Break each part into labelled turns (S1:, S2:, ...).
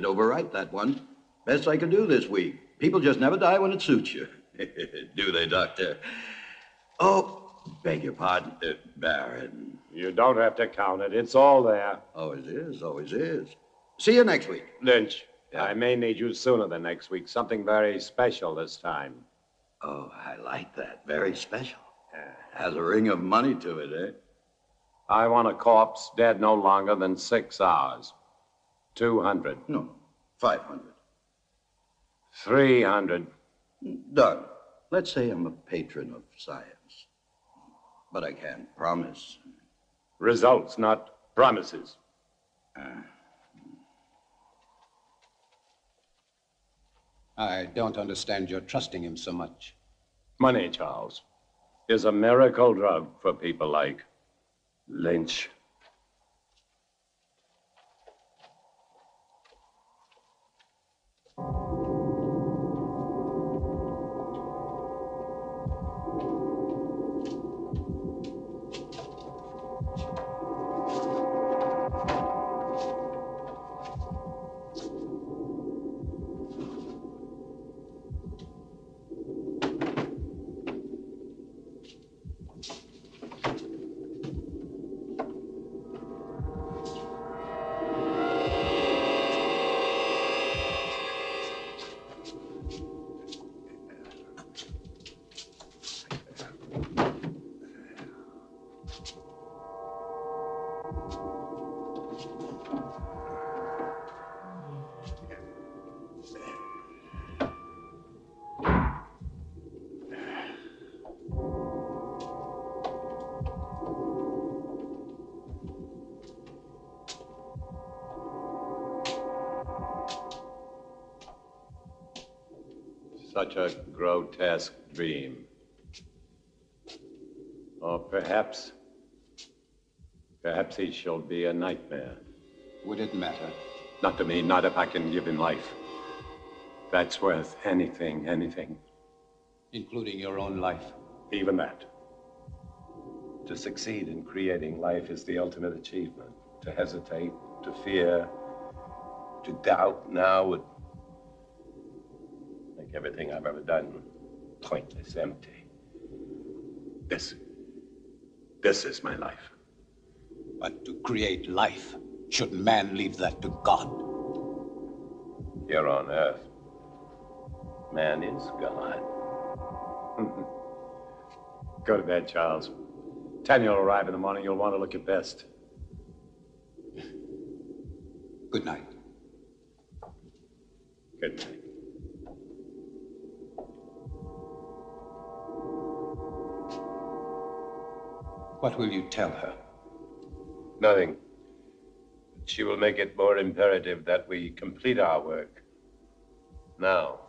S1: It overripe, that one. Best I can do this week. People just never die when it suits you. Do they, Doctor? Oh, beg your pardon, Baron.
S2: You don't have to count it. It's all there.
S1: Always is, always is. See you next week.
S2: Lynch,
S1: Yeah.
S2: I may need you sooner than next week. Something very special this time.
S1: Oh, I like that. Very special. Has a ring of money to it, eh?
S2: I want a corpse dead no longer than 6 hours. 200.
S1: No, 500.
S2: 300.
S1: Done. Let's say I'm a patron of science. But I can't promise.
S2: Results, not promises.
S3: I don't understand your trusting him so much.
S2: Money, Charles, is a miracle drug for people like Lynch. Such a grotesque dream. Or perhaps he shall be a nightmare.
S3: Would it matter?
S2: Not to me, not if I can give him life. That's worth anything.
S3: Including your own life?
S2: Even that. To succeed in creating life is the ultimate achievement. To hesitate, to fear, to doubt now would make everything I've ever done pointless, empty. This is my life.
S3: But to create life, should man leave that to God?
S2: Here on Earth, man is God. Go to bed, Charles. Tania will arrive in the morning. You'll want to look your best.
S3: Good night.
S2: Good night.
S3: What will you tell her?
S2: Nothing. She will make it more imperative that we complete our work. Now.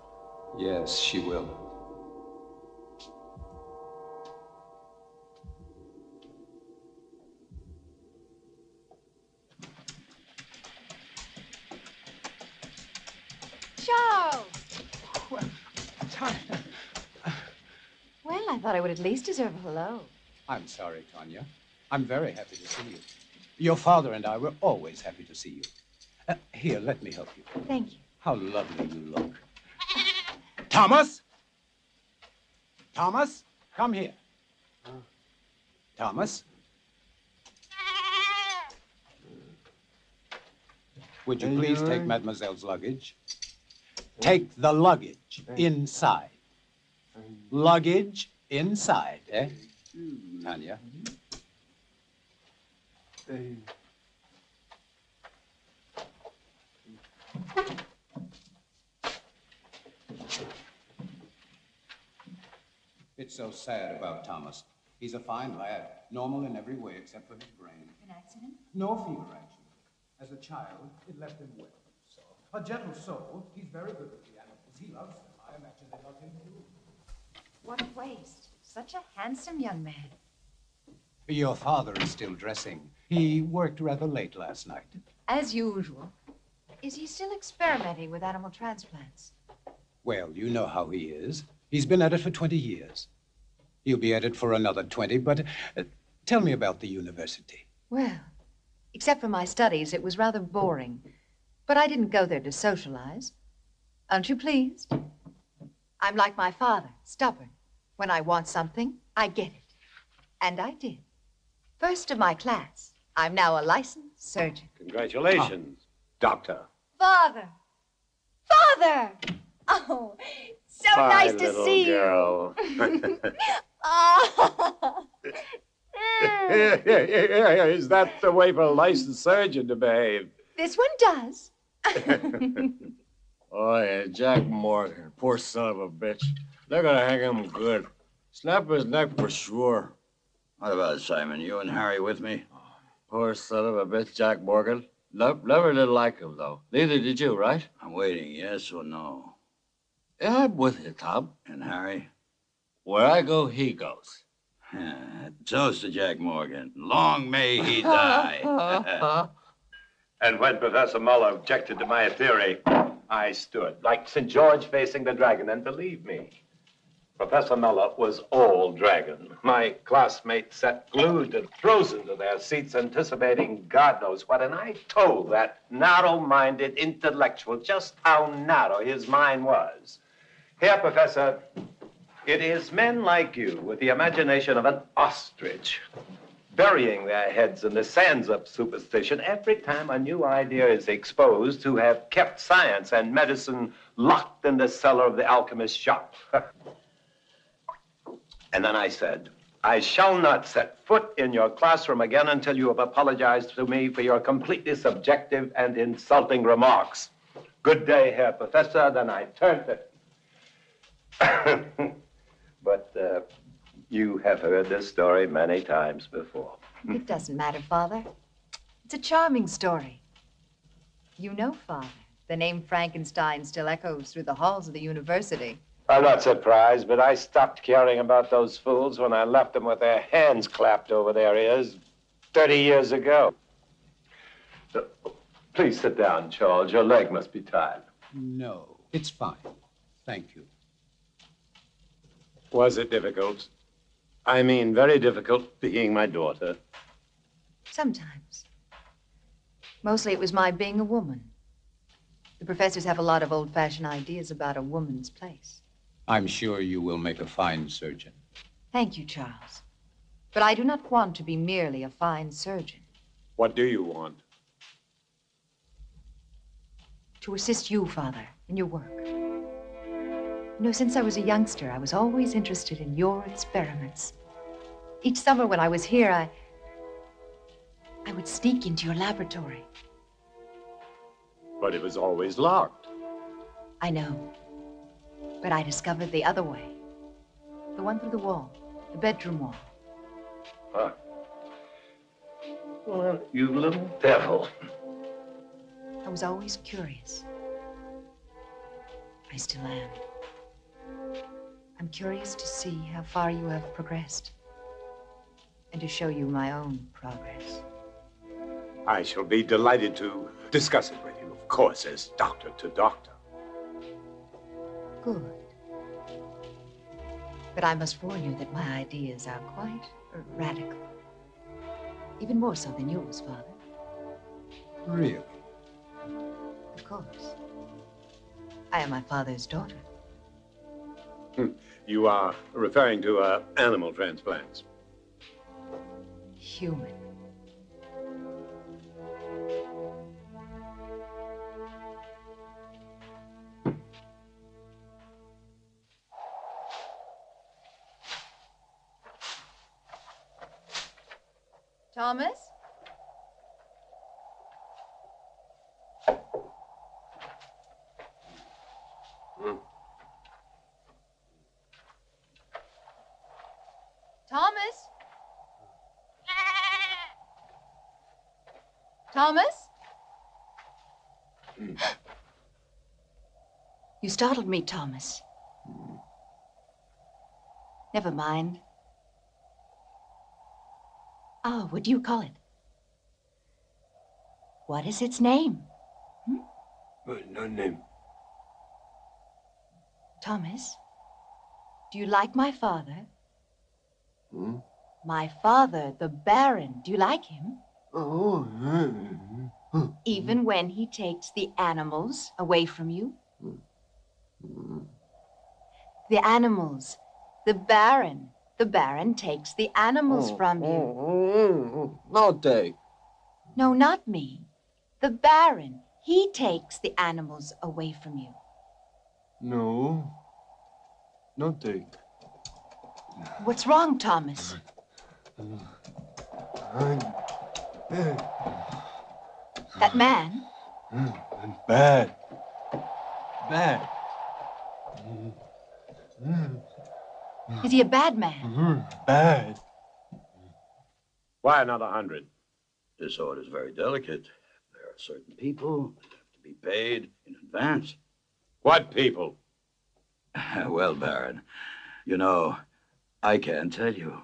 S3: Yes, she will.
S4: Charles!
S5: Well, Tania.
S4: Well, I thought I would at least deserve a hello.
S3: I'm sorry, Tania. I'm very happy to see you. Your father and I were always happy to see you. Here, let me help you.
S4: Thank you.
S3: How lovely you look. Thomas? Thomas, come here. Thomas? Would you please take Mademoiselle's luggage? Take the luggage inside. Luggage inside, eh? Tania? It's so sad about Thomas. He's a fine lad, normal in every way except for his brain.
S4: An accident?
S3: No fear, actually. As a child, it left him well. So, a gentle soul. He's very good with the animals. He loves them. I imagine they love him too.
S4: What a waste. Such a handsome young man.
S3: Your father is still dressing. He worked rather late last night.
S4: As usual. Is he still experimenting with animal transplants?
S3: Well, you know how he is. He's been at it for 20 years. He'll be at it for another 20, but tell me about the university.
S4: Well, except for my studies, it was rather boring. But I didn't go there to socialize. Aren't you pleased? I'm like my father, stubborn. When I want something, I get it. And I did. First of my class. I'm now a licensed surgeon.
S2: Congratulations, Doctor.
S4: Father! Father! Oh, so
S2: My
S4: nice to
S2: little
S4: see
S2: girl.
S4: you. Oh.
S2: Is that the way for a licensed surgeon to behave?
S4: This one does.
S6: Oh, yeah, Jack Morgan. Poor son of a bitch. They're gonna hang him good. Snap his neck for sure.
S1: What about it, Simon? You and Harry with me?
S6: Poor son of a bitch, Jack Morgan. Never did like him, though. Neither did you, right?
S1: I'm waiting, yes or no?
S6: Yeah, I'm with you, Tom.
S1: And Harry?
S6: Where I go, he goes.
S1: Toast to Jack Morgan. Long may he die.
S2: And when Professor Muller objected to my theory, I stood like St. George facing the dragon. And believe me, Professor Muller was all dragon. My classmates sat glued and frozen to their seats, anticipating God knows what. And I told that narrow-minded intellectual just how narrow his mind was. Here, Professor, it is men like you with the imagination of an ostrich, burying their heads in the sands of superstition every time a new idea is exposed, who have kept science and medicine locked in the cellar of the alchemist's shop. And then I said, I shall not set foot in your classroom again until you have apologized to me for your completely subjective and insulting remarks. Good day, Herr Professor. Then I turned it. But you have heard this story many times before.
S4: It doesn't matter, Father. It's a charming story. You know, Father, the name Frankenstein still echoes through the halls of the university.
S2: I'm not surprised, but I stopped caring about those fools when I left them with their hands clapped over their ears 30 years ago. Please sit down, Charles. Your leg must be tired.
S3: No, it's fine. Thank you.
S2: Was it difficult? I mean, very difficult being my daughter.
S4: Sometimes. Mostly it was my being a woman. The professors have a lot of old-fashioned ideas about a woman's place.
S3: I'm sure you will make a fine surgeon.
S4: Thank you, Charles. But I do not want to be merely a fine surgeon.
S2: What do you want?
S4: To assist you, Father, in your work. You know, since I was a youngster, I was always interested in your experiments. Each summer when I was here, I would sneak into your laboratory.
S2: But it was always locked.
S4: I know. But I discovered the other way. The one through the wall, the bedroom wall.
S2: Huh. Well, you little devil.
S4: I was always curious. I still am. I'm curious to see how far you have progressed and to show you my own progress.
S2: I shall be delighted to discuss it with you, of course, as doctor to doctor.
S4: Good. But I must warn you that my ideas are quite radical. Even more so than yours, Father.
S3: Really?
S4: Of course. I am my father's daughter.
S2: You are referring to animal transplants.
S4: Human. Thomas? Thomas? Thomas? You startled me, Thomas. Never mind. Ah, what do you call it? What is its name?
S2: No name.
S4: Thomas, do you like my father?
S6: Hmm?
S4: My father, the Baron. Do you like him?
S6: Oh,
S4: Even when he takes the animals away from you? The animals. The Baron. The Baron takes the animals from you.
S6: No take.
S4: No, not me. The Baron. He takes the animals away from you.
S6: No. No take.
S4: What's wrong, Thomas? That man?
S6: Bad. Bad.
S4: Is he a bad man?
S6: Bad.
S2: Why another 100?
S1: This order's very delicate. There are certain people that have to be paid in advance.
S2: What people?
S1: Well, Baron, you know, I can't tell you.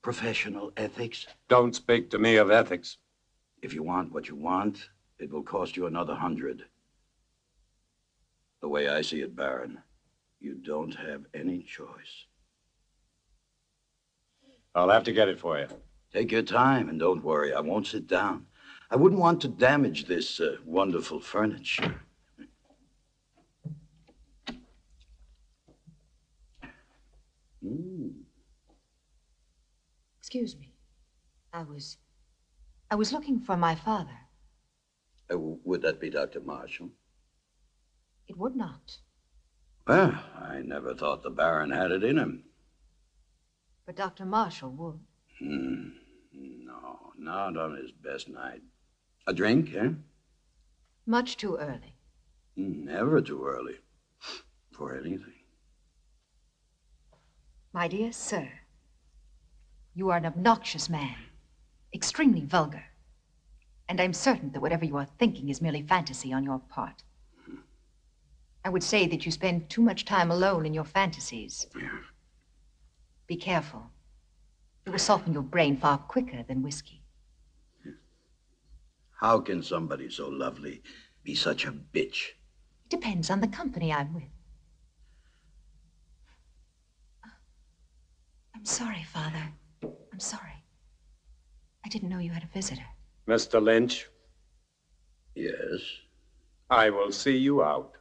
S1: Professional ethics.
S2: Don't speak to me of ethics.
S1: If you want what you want, it will cost you another 100. The way I see it, Baron, you don't have any choice.
S2: I'll have to get it for you.
S1: Take your time and don't worry, I won't sit down. I wouldn't want to damage this wonderful furniture.
S4: Excuse me. I was looking for my father.
S1: Would that be Dr. Marshall?
S4: It would not.
S1: Well, I never thought the Baron had it in him.
S4: But Dr. Marshall would.
S1: No, not on his best night. A drink, eh?
S4: Much too early.
S1: Never too early. For anything.
S4: My dear sir, you are an obnoxious man, extremely vulgar. And I'm certain that whatever you are thinking is merely fantasy on your part. I would say that you spend too much time alone in your fantasies.
S1: Yeah.
S4: Be careful. It will soften your brain far quicker than whiskey.
S1: How can somebody so lovely be such a bitch?
S4: It depends on the company I'm with. I'm sorry, Father. I'm sorry. I didn't know you had a visitor.
S2: Mr. Lynch,
S1: Yes.
S2: I will see you out.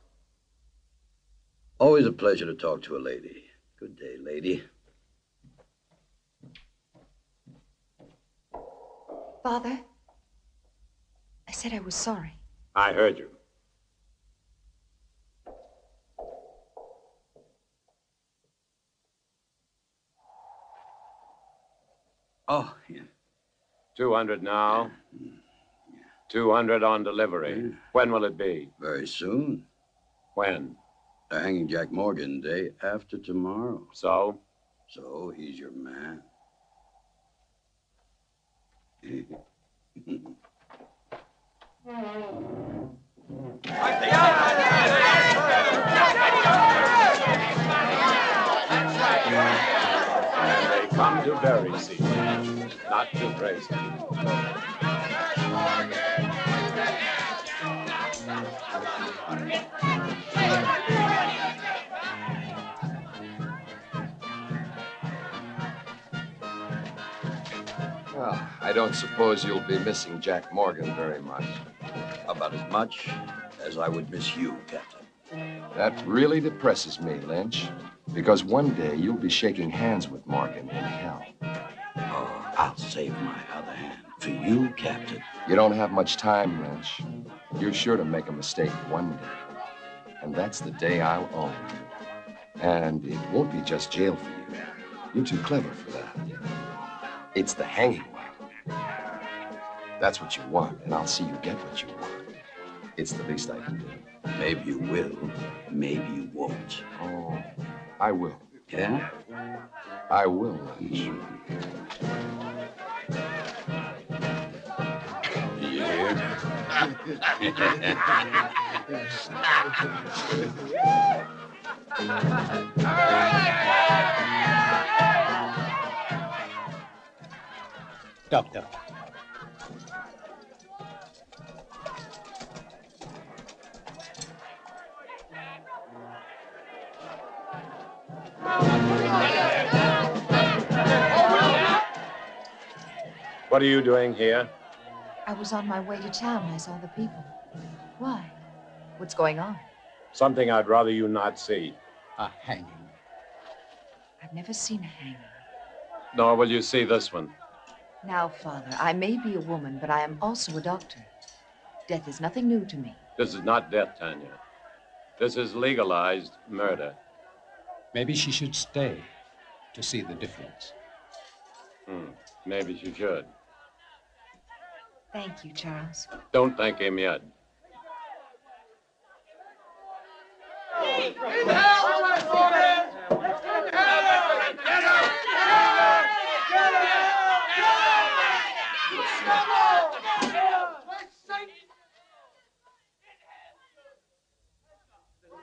S1: Always a pleasure to talk to a lady. Good day, lady.
S4: Father, I said I was sorry.
S2: I heard you.
S1: Oh, yeah.
S2: 200 now. 200 on delivery. When will it be?
S1: Very soon.
S2: When?
S1: The hanging Jack Morgan day after tomorrow.
S2: So?
S1: So he's your man.
S2: They come to bury season, not to praise him.
S7: Well, I don't suppose you'll be missing Jack Morgan very much.
S1: About as much as I would miss you, Captain.
S7: That really depresses me, Lynch, because one day you'll be shaking hands with Morgan in hell.
S1: Oh, I'll save my other hand for you, Captain.
S7: You don't have much time, Lynch. You're sure to make a mistake one day. And that's the day I'll own you. And it won't be just jail for you. You're too clever for that. It's the hanging one. That's what you want, and I'll see you get what you want. It's the least I can do.
S1: Maybe you will, maybe you won't.
S7: Oh, I will.
S1: Yeah?
S7: I will, Lynch.
S3: Doctor.
S2: What are you doing here?
S4: I was on my way to town. I saw the people. Why? What's going on?
S2: Something I'd rather you not see.
S3: A hanging.
S4: I've never seen a hanging.
S2: Nor will you see this one.
S4: Now, Father, I may be a woman, but I am also a doctor. Death is nothing new to me.
S2: This is not death, Tanya. This is legalized murder.
S3: Maybe she should stay to see the difference.
S2: Maybe she should.
S4: Thank you, Charles.
S2: Don't thank him yet.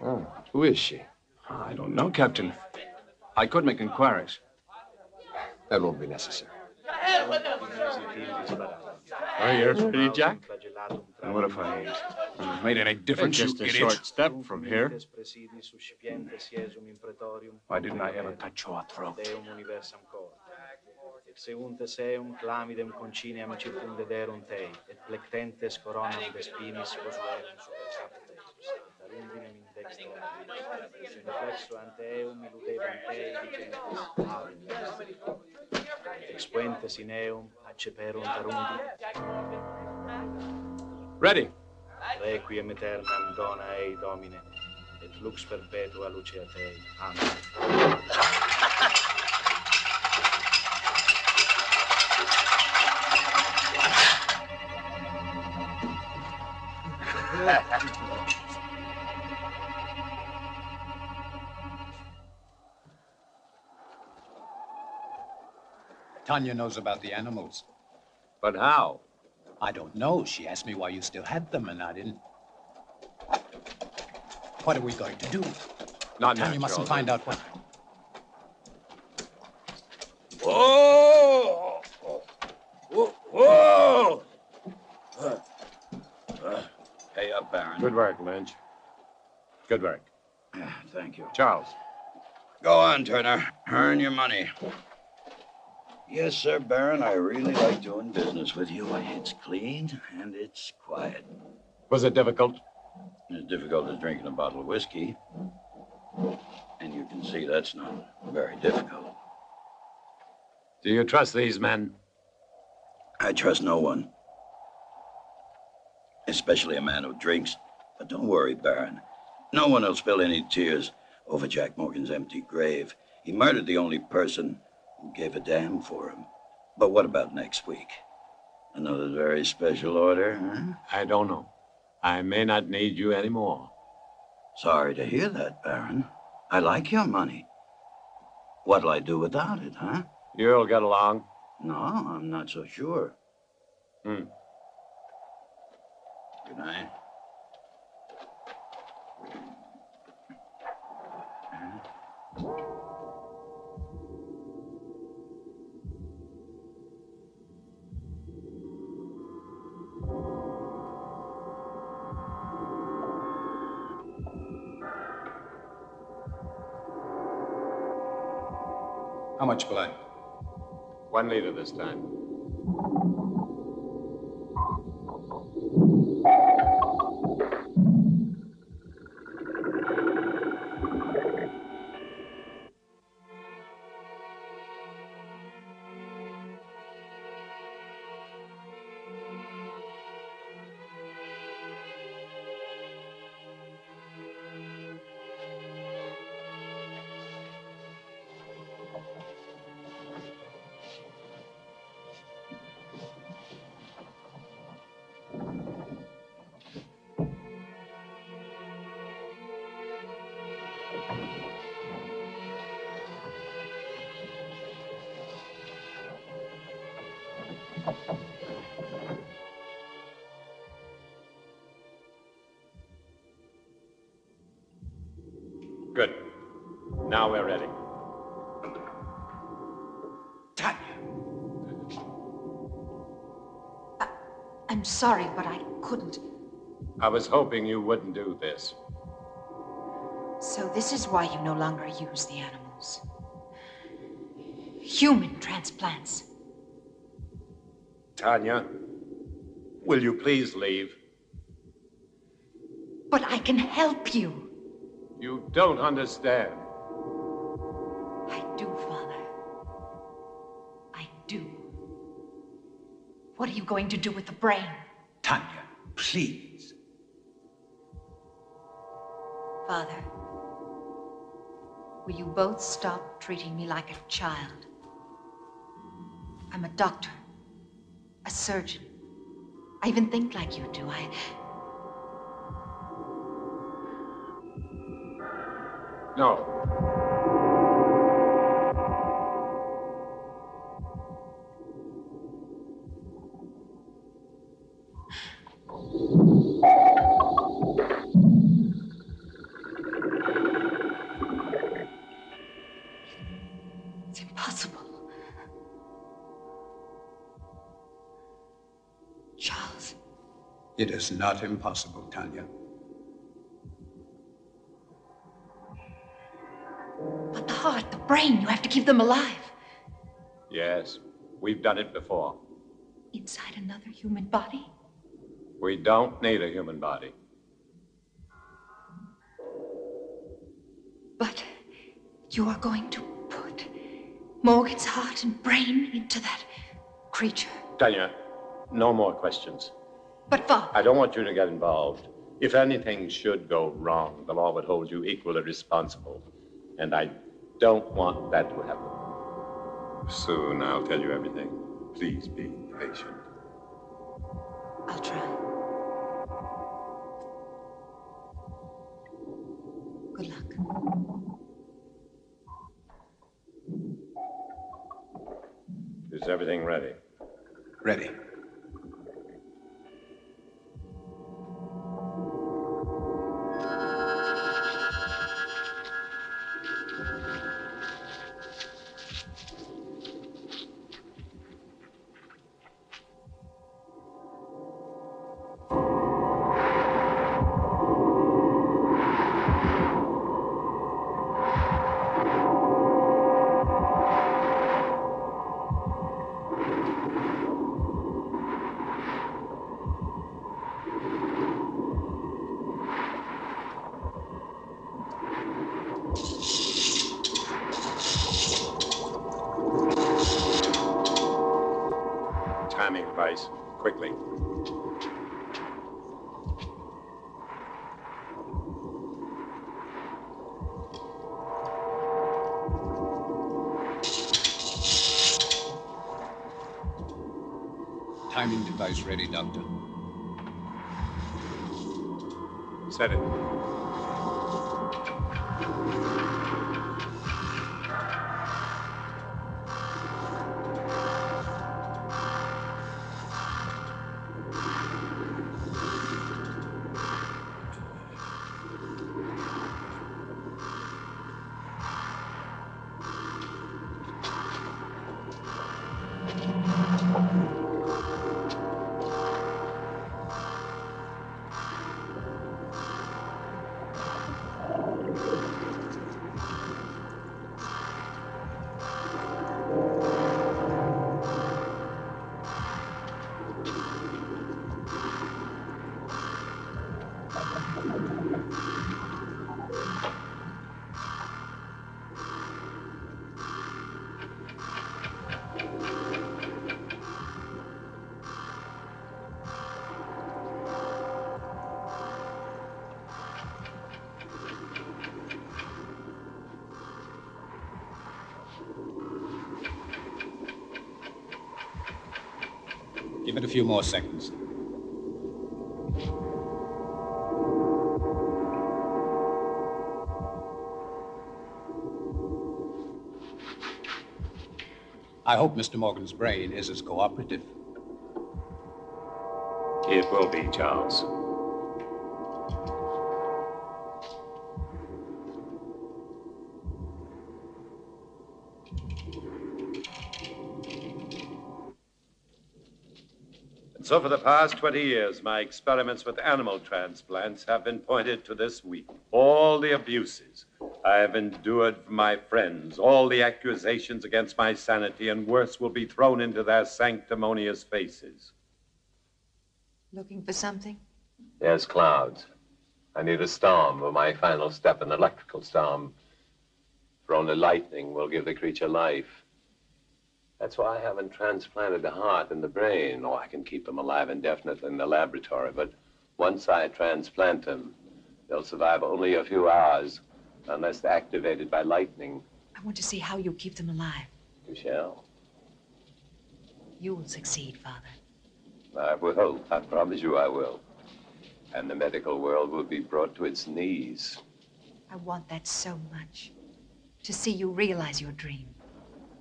S7: Oh, who is she?
S8: I don't know, Captain. I could make inquiries.
S7: That won't be necessary.
S6: Are you ready, Jack?
S8: And what if I made any difference,
S6: Just
S8: you
S6: a
S8: idiot?
S6: short step from here.
S8: Why didn't I ever cut your throat?
S9: Seunt seum clamidem conciniam circumdederum tei, et plectentes coronam de spinis posuerum super capite, darundinem in dextra, inflexo ante eum illudebant tei, dicentes, et expuentes in eum acceperunt arundi.
S2: Ready.
S9: Requiem aeternam dona ei, Domine, et lux perpetua lucea tei. Amen.
S3: Tanya knows about the animals.
S2: But how?
S3: I don't know. She asked me why you still had them, and I didn't. What are we going to do?
S2: Not
S3: Tanya
S2: natural.
S3: mustn't find out what.
S1: Whoa! Whoa! Hey up, Baron.
S2: Good work, Lynch. Good work.
S1: Thank you.
S2: Charles.
S1: Go on, Turner. Earn your money. Yes, sir, Baron. I really like doing business with you. It's clean and it's quiet.
S2: Was it difficult?
S1: As difficult as drinking a bottle of whiskey. And you can see that's not very difficult.
S2: Do you trust these men?
S1: I trust no one. Especially a man who drinks. But don't worry, Baron. No one will spill any tears over Jack Morgan's empty grave. He murdered the only person who gave a damn for him. But what about next week? Another very special order, huh?
S2: I don't know. I may not need you anymore.
S1: Sorry to hear that, Baron. I like your money. What'll I do without it, huh?
S2: You'll get along.
S1: No, I'm not so sure. Good night.
S3: How much blood?
S2: 1 liter this time. Good. Now we're ready.
S3: Tanya!
S4: I'm sorry, but I couldn't.
S2: I was hoping you wouldn't do this.
S4: So this is why you no longer use the animals. Human transplants.
S2: Tanya, Will you please leave?
S4: But I can help you.
S2: You don't understand.
S4: I do, Father. I do. What are you going to do with the brain?
S3: Tania, please.
S4: Father, will you both stop treating me like a child? I'm a doctor, a surgeon. I even think like you do.
S2: No.
S4: It's impossible. Charles.
S3: It is not impossible, Tania.
S4: But the heart, the brain, you have to keep them alive.
S2: Yes, we've done it before.
S4: Inside another human body?
S2: We don't need a human body.
S4: But you are going to put Morgan's heart and brain into that creature.
S2: Tania, no more questions.
S4: But Father...
S2: I don't want you to get involved. If anything should go wrong, the law would hold you equally responsible. And I don't want that to happen. Soon I'll tell you everything. Please be patient.
S4: I'll try. Good luck.
S2: Is everything ready?
S3: Ready.
S2: Timing device, quickly.
S3: Timing device ready, Doctor.
S2: Set it.
S3: Give it a few more seconds. I hope Mr. Morgan's brain is as cooperative.
S2: It will be, Charles. So for the past 20 years, my experiments with animal transplants have been pointed to this week. All the abuses I have endured from my friends, all the accusations against my sanity, and worse, will be thrown into their sanctimonious faces.
S4: Looking for something?
S2: Yes, clouds. I need a storm for my final step, an electrical storm. For only lightning will give the creature life. That's why I haven't transplanted the heart and the brain. Oh, I can keep them alive indefinitely in the laboratory, but once I transplant them, they'll survive only a few hours unless they're activated by lightning.
S4: I want to see how you keep them alive.
S2: You shall.
S4: You will succeed, Father.
S2: I will. I promise you I will. And the medical world will be brought to its knees.
S4: I want that so much. To see you realize your dream.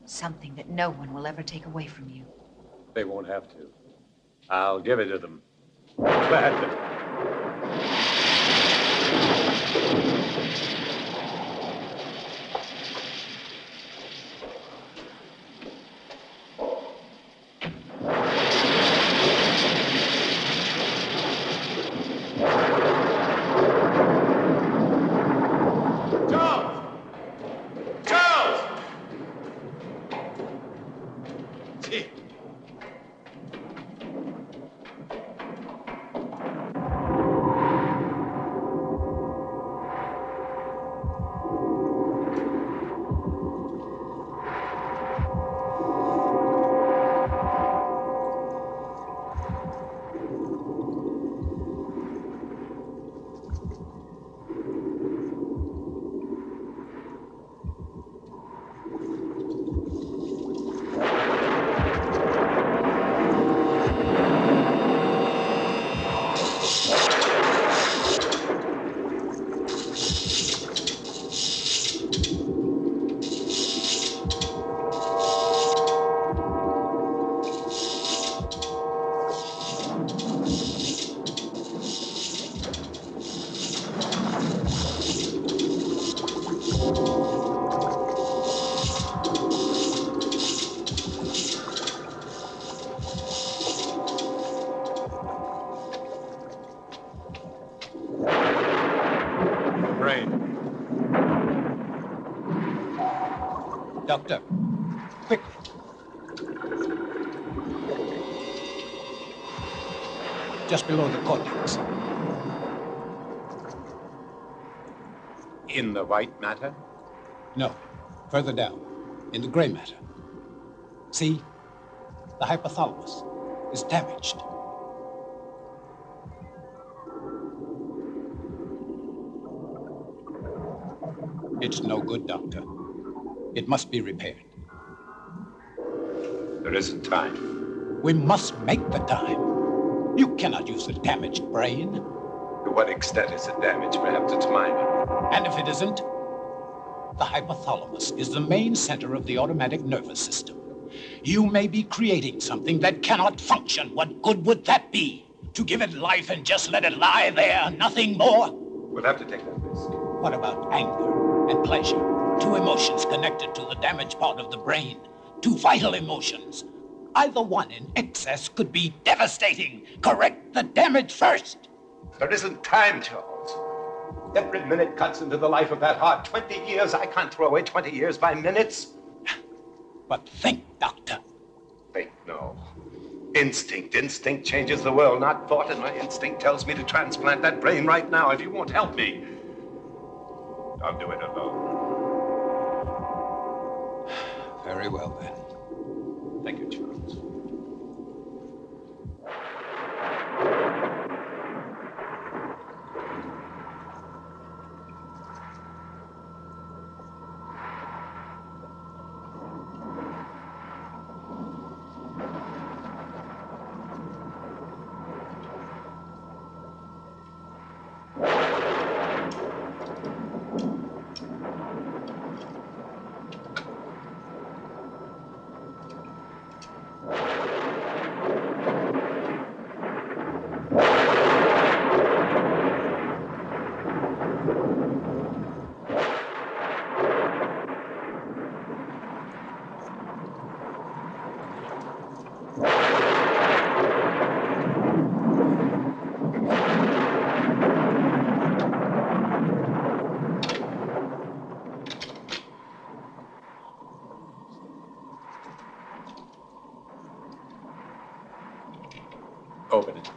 S4: Something that no one will ever take away from you.
S2: They won't have to. I'll give it to them. Gladly.
S3: Doctor, quick. Just below the cortex.
S10: In the white matter?
S3: No, further down, in the gray matter. See, the hypothalamus is damaged. It's no good, Doctor. It must be repaired.
S10: There isn't time.
S3: We must make the time. You cannot use a damaged brain.
S10: To what extent is it damaged? Perhaps it's minor.
S3: And if it isn't, the hypothalamus is the main center of the automatic nervous system. You may be creating something that cannot function. What good would that be? To give it life and just let it lie there, nothing more?
S10: We'll have to take that risk.
S3: What about anger and pleasure? Two emotions connected to the damaged part of the brain. Two vital emotions. Either one in excess could be devastating. Correct the damage first.
S10: There isn't time, Charles. Every minute cuts into the life of that heart. 20 years. I can't throw away 20 years by minutes.
S3: But think, Doctor.
S10: Think, no. Instinct. Instinct changes the world, not thought. And my instinct tells me to transplant that brain right now. If you won't help me, I'll do it alone.
S3: Very well, then.
S10: Thank you, Charles. Open it.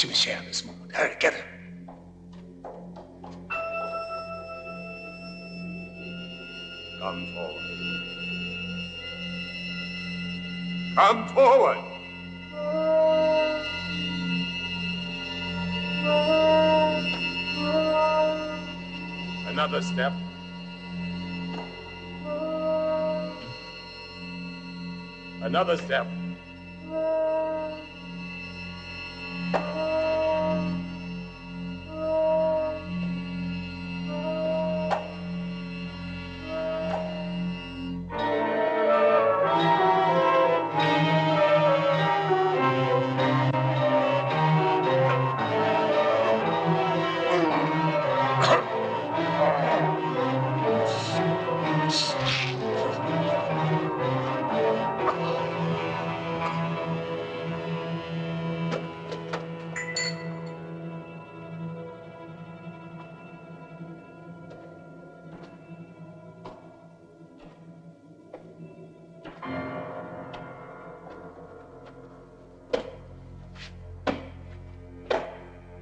S10: Cimetière this moment. Hurry, get her. Come forward. Come forward. Another step. Another step.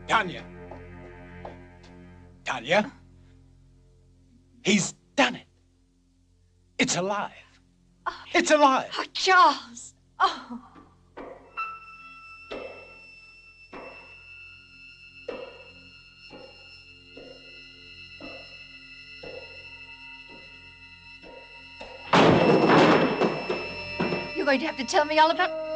S3: Tania. Tania? He's done it. It's alive. It's alive.
S4: Oh, Charles. Oh. You're going to have to tell me all about...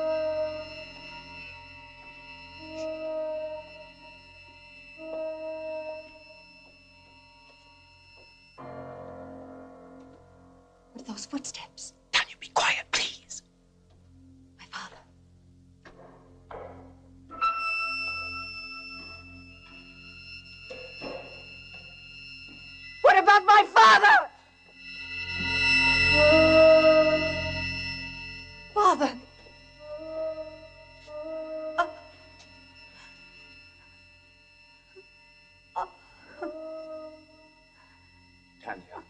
S4: What are those footsteps?
S3: Tania, be quiet, please.
S4: My father. What about my father? Father.
S3: Tania.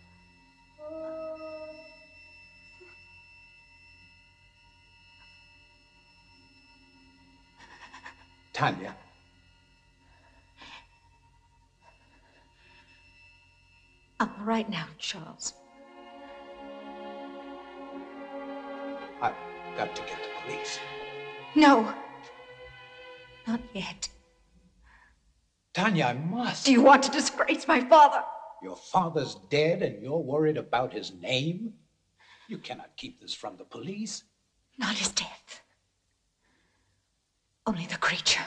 S3: Tania.
S4: I'm all right now, Charles.
S3: I've got to get the police.
S4: No. Not yet.
S3: Tania, I must.
S4: Do you want to disgrace my father?
S3: Your father's dead and you're worried about his name? You cannot keep this from the police.
S4: Not his death. Only the creature.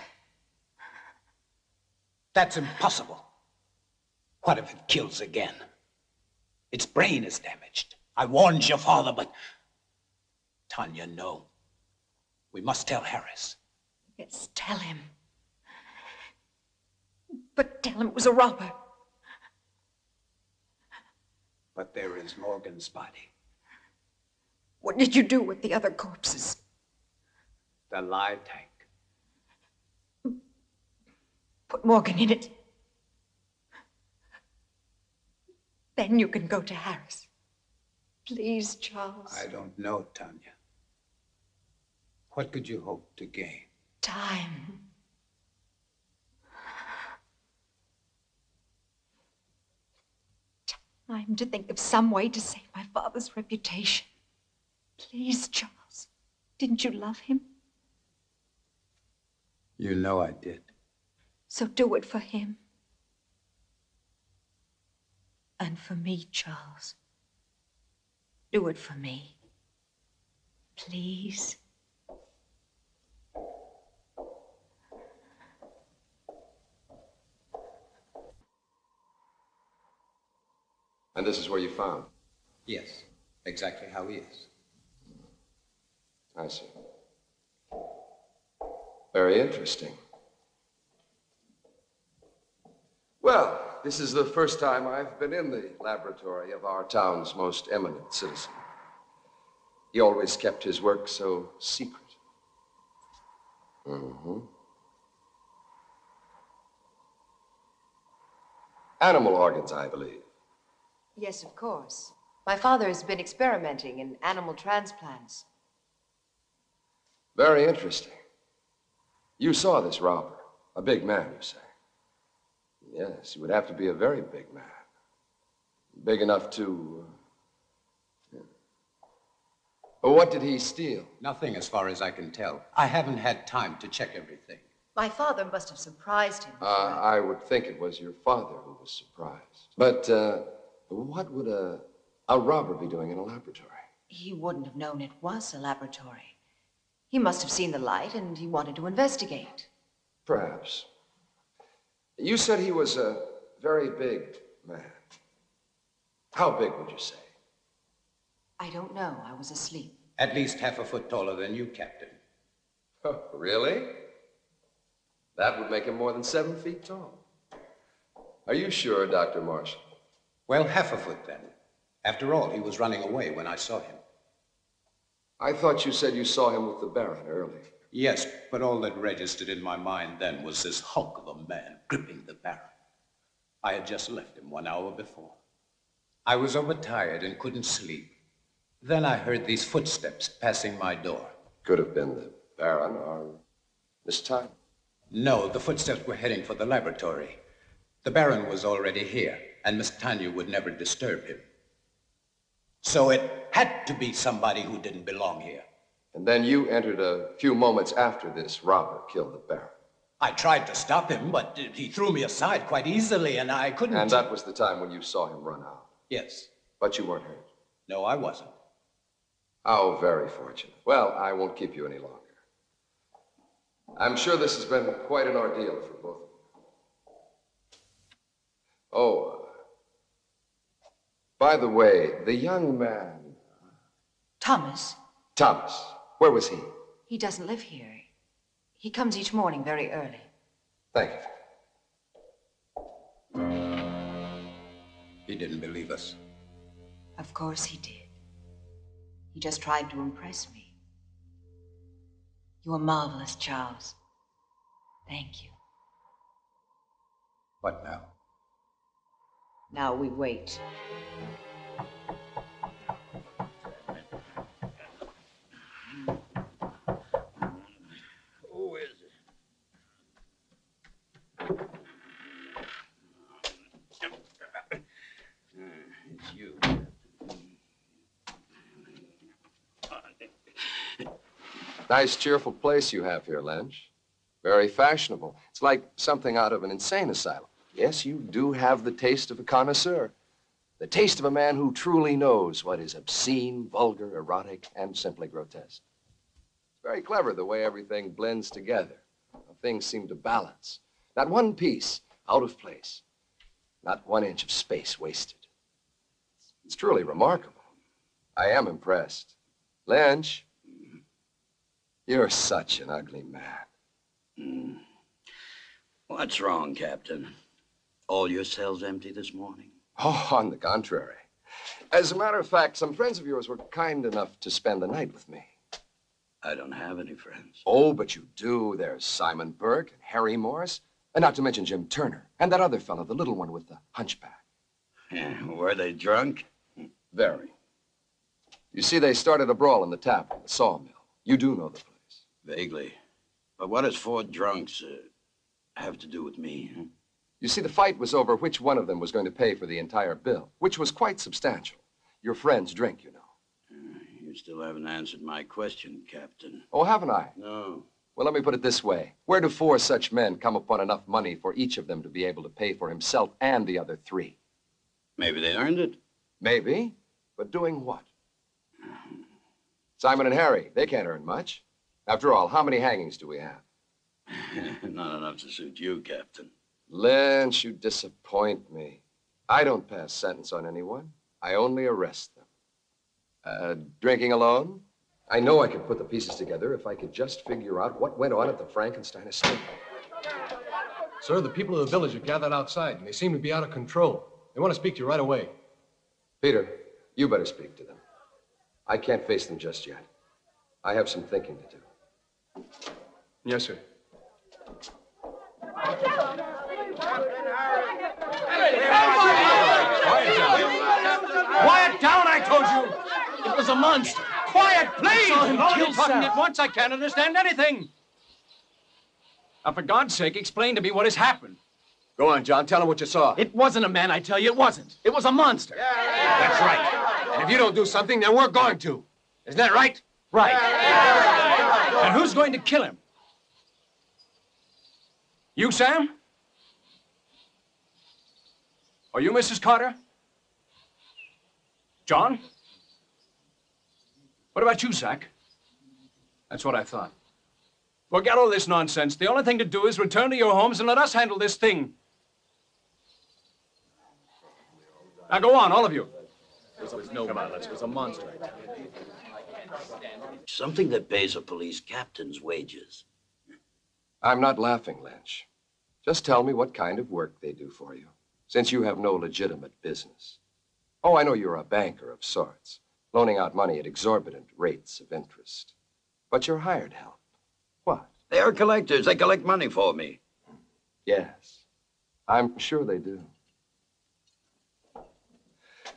S3: That's impossible. What if it kills again? Its brain is damaged. I warned your father, but... Tania, no. We must tell Harris.
S4: Yes, tell him. But tell him it was a robber.
S3: But there is Morgan's body.
S4: What did you do with the other corpses?
S3: The lye tank.
S4: Put Morgan in it. Then you can go to Harris. Please, Charles.
S3: I don't know, Tania. What could you hope to gain?
S4: Time. Time to think of some way to save my father's reputation. Please, Charles. Didn't you love him?
S3: You know I did.
S4: So do it for him. And for me, Charles. Do it for me. Please.
S7: And this is where you found?
S3: Yes, exactly how he is.
S7: I see. Very interesting. Well, this is the first time I've been in the laboratory of our town's most eminent citizen. He always kept his work so secret. Animal organs, I believe.
S4: Yes, of course. My father has been experimenting in animal transplants.
S7: Very interesting. You saw this robber. A big man, you say? Yes, he would have to be a very big man. Big enough to... Well, what did he steal?
S3: Nothing as far as I can tell. I haven't had time to check everything.
S4: My father must have surprised him.
S7: I would think it was your father who was surprised. But what would a robber be doing in a laboratory?
S4: He wouldn't have known it was a laboratory. He must have seen the light and he wanted to investigate.
S7: Perhaps. You said he was a very big man. How big would you say?
S4: I don't know. I was asleep.
S3: At least half a foot taller than you, Captain.
S7: Oh, really? That would make him more than 7 feet tall. Are you sure, Dr. Marshall?
S3: Well, half a foot then. After all, he was running away when I saw him.
S7: I thought you said you saw him with the Baron earlier.
S3: Yes, but all that registered in my mind then was this hulk of a man gripping the Baron. I had just left him 1 hour before. I was overtired and couldn't sleep. Then I heard these footsteps passing my door.
S7: Could have been the Baron or Miss Tania.
S3: No, the footsteps were heading for the laboratory. The Baron was already here, and Miss Tania would never disturb him. So it had to be somebody who didn't belong here.
S7: And then you entered a few moments after this robber killed the Baron.
S3: I tried to stop him, but he threw me aside quite easily, and I couldn't...
S7: And that was the time when you saw him run out?
S3: Yes.
S7: But you weren't hurt?
S3: No, I wasn't.
S7: How very fortunate. Well, I won't keep you any longer. I'm sure this has been quite an ordeal for both of you. Oh, by the way, the young man...
S4: Thomas.
S7: Thomas. Where was he?
S4: He doesn't live here. He comes each morning very early.
S7: Thank you.
S3: He didn't believe us.
S4: Of course he did. He just tried to impress me. You were marvelous, Charles. Thank you.
S3: What now?
S4: Now we wait.
S1: Who is it? It's you.
S7: Nice, cheerful place you have here, Lynch. Very fashionable. It's like something out of an insane asylum. Yes, you do have the taste of a connoisseur. The taste of a man who truly knows what is obscene, vulgar, erotic, and simply grotesque. It's very clever the way everything blends together. Things seem to balance. Not one piece out of place. Not 1 inch of space wasted. It's truly remarkable. I am impressed. Lynch, you're such an ugly man.
S1: What's wrong, Captain? All your cells empty this morning?
S7: Oh, on the contrary. As a matter of fact, some friends of yours were kind enough to spend the night with me.
S1: I don't have any friends.
S7: Oh, but you do. There's Simon Burke and Harry Morris, and not to mention Jim Turner, and that other fellow, the little one with the hunchback.
S1: Were they drunk?
S7: Very. You see, they started a brawl in the tavern, the sawmill. You do know the place.
S1: Vaguely. But what does 4 drunks have to do with me? Huh?
S7: You see, the fight was over which one of them was going to pay for the entire bill, which was quite substantial. Your friend's drink, you know.
S1: You still haven't answered my question, Captain.
S7: Oh, haven't I?
S1: No.
S7: Well, let me put it this way. Where do 4 such men come upon enough money for each of them to be able to pay for himself and the other 3?
S1: Maybe they earned it.
S7: Maybe, but doing what? Simon and Harry, they can't earn much. After all, how many hangings do we have?
S1: Not enough to suit you, Captain.
S7: Lynch, you disappoint me. I don't pass sentence on anyone. I only arrest them. Drinking alone? I know I could put the pieces together if I could just figure out what went on at the Frankenstein estate.
S8: Sir, the people of the village are gathered outside, and they seem to be out of control. They want to speak to you right away.
S7: Peter, you better speak to them. I can't face them just yet. I have some thinking to do.
S8: Yes, sir.
S5: Quiet down, I told you! It was a monster. Quiet, please!
S9: I saw him
S5: All
S9: kill
S5: you talking
S9: Sam.
S5: at once, I can't understand anything. Now, for God's sake, explain to me what has happened.
S6: Go on, John. Tell him what you saw.
S5: It wasn't a man, I tell you. It wasn't. It was a monster.
S6: That's right. And if you don't do something, then we're going to. Isn't that right?
S5: Right. And who's going to kill him? You, Sam? Or you, Mrs. Carter? John? What about you, Zach? That's what I thought. Forget all this nonsense. The only thing to do is return to your homes and let us handle this thing. Now go on, all of you.
S9: There was no violence. It was a monster.
S1: Something that pays a police captain's wages.
S7: I'm not laughing, Lynch. Just tell me what kind of work they do for you, since you have no legitimate business. Oh, I know you're a banker of sorts, loaning out money at exorbitant rates of interest. But you're hired help. What?
S1: They are collectors. They collect money for me.
S7: Yes, I'm sure they do.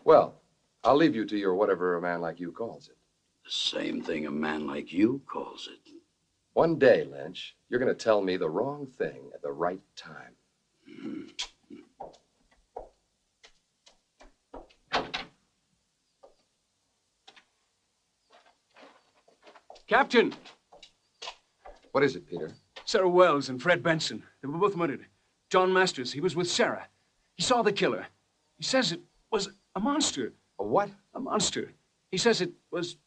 S7: Well, I'll leave you to your whatever a man like you calls it.
S1: The same thing a man like you calls it.
S7: One day, Lynch, you're going to tell me the wrong thing at the right time.
S5: Captain!
S7: What is it, Peter?
S5: Sarah Wells and Fred Benson. They were both murdered. John Masters, he was with Sarah. He saw the killer. He says it was a monster.
S7: A what?
S5: A monster. He says it was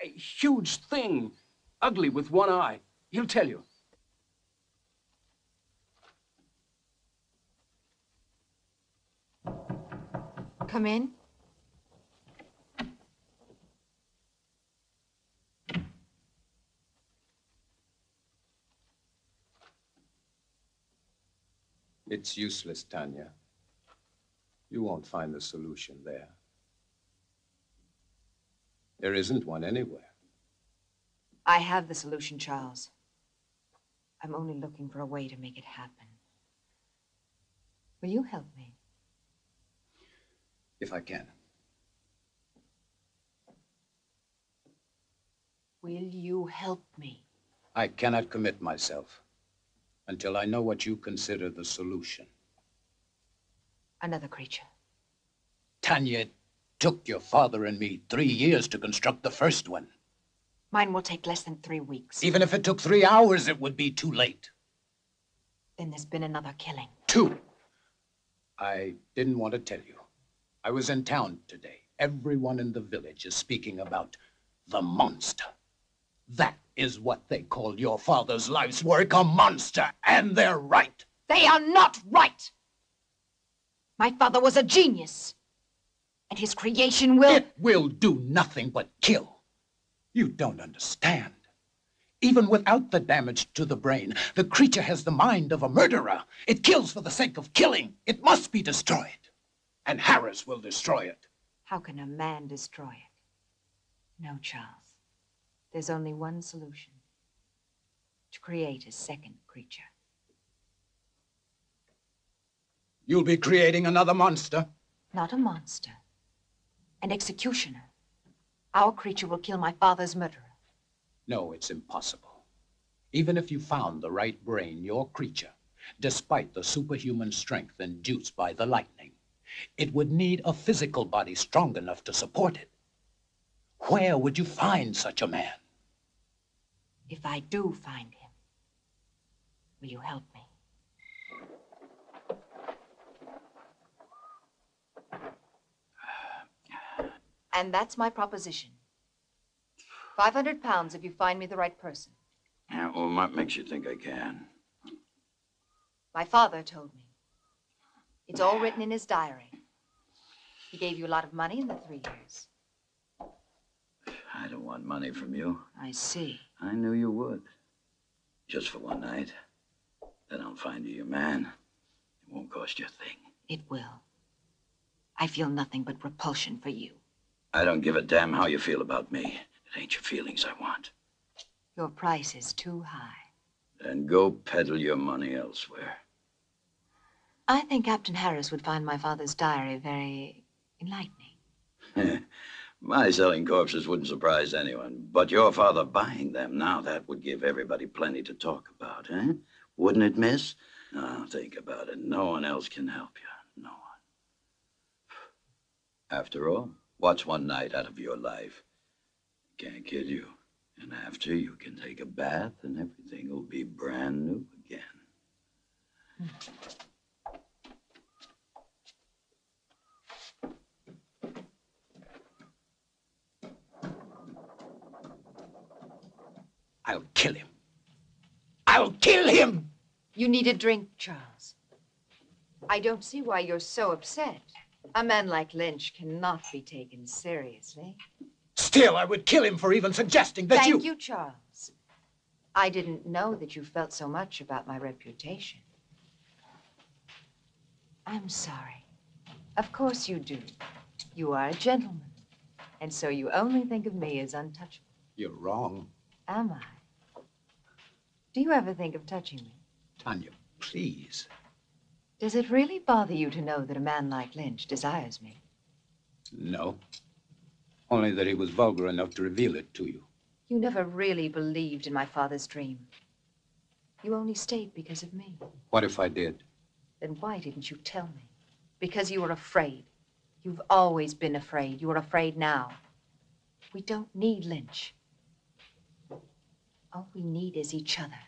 S5: a huge thing, ugly with one eye. He'll tell you.
S4: Come in.
S3: It's useless, Tania. You won't find the solution there. There isn't one anywhere.
S4: I have the solution, Charles. I'm only looking for a way to make it happen. Will you help me?
S3: If I can.
S4: Will you help me?
S3: I cannot commit myself until I know what you consider the solution.
S4: Another creature.
S3: Tanya, it took your father and me 3 years to construct the first one.
S4: Mine will take less than 3 weeks.
S3: Even if it took 3 hours, it would be too late.
S4: Then there's been another killing.
S3: 2. I didn't want to tell you. I was in town today. Everyone in the village is speaking about the monster. That is what they call your father's life's work, a monster, and they're right.
S4: They are not right! My father was a genius, and his creation will...
S3: It will do nothing but kill. You don't understand. Even without the damage to the brain, the creature has the mind of a murderer. It kills for the sake of killing. It must be destroyed. And Harris will destroy it.
S4: How can a man destroy it? No, Charles. There's only one solution. To create a second creature.
S3: You'll be creating another monster?
S4: Not a monster. An executioner. Our creature will kill my father's murderer.
S3: No, it's impossible. Even if you found the right brain, your creature, despite the superhuman strength induced by the lightning, it would need a physical body strong enough to support it. Where would you find such a man?
S4: If I do find him, will you help me? And that's my proposition. 500 pounds if you find me the right person.
S1: Yeah, well, what makes you think I can?
S4: My father told me. It's all written in his diary. He gave you a lot of money in the 3 years.
S1: I don't want money from you.
S4: I see.
S1: I knew you would. Just for one night. Then I'll find you your man. It won't cost you a thing.
S4: It will. I feel nothing but repulsion for you.
S1: I don't give a damn how you feel about me. It ain't your feelings I want.
S4: Your price is too high.
S1: Then go peddle your money elsewhere.
S4: I think Captain Harris would find my father's diary very enlightening.
S1: My selling corpses wouldn't surprise anyone. But your father buying them, now that would give everybody plenty to talk about, eh? Wouldn't it, miss? No, think about it. No one else can help you. No one. After all, what's one night out of your life? Can't kill you. And after, you can take a bath and everything will be brand new again.
S3: I'll kill him. I'll kill him!
S4: You need a drink, Charles. I don't see why you're so upset. A man like Lynch cannot be taken seriously.
S3: Still, I would kill him for even suggesting that
S4: Thank you, Charles. I didn't know that you felt so much about my reputation. I'm sorry. Of course you do. You are a gentleman. And so you only think of me as untouchable.
S3: You're wrong.
S4: Am I? Do you ever think of touching me?
S3: Tanya, please.
S4: Does it really bother you to know that a man like Lynch desires me?
S3: No. Only that he was vulgar enough to reveal it to you.
S4: You never really believed in my father's dream. You only stayed because of me.
S3: What if I did?
S4: Then why didn't you tell me? Because you were afraid. You've always been afraid. You are afraid now. We don't need Lynch. All we need is each other.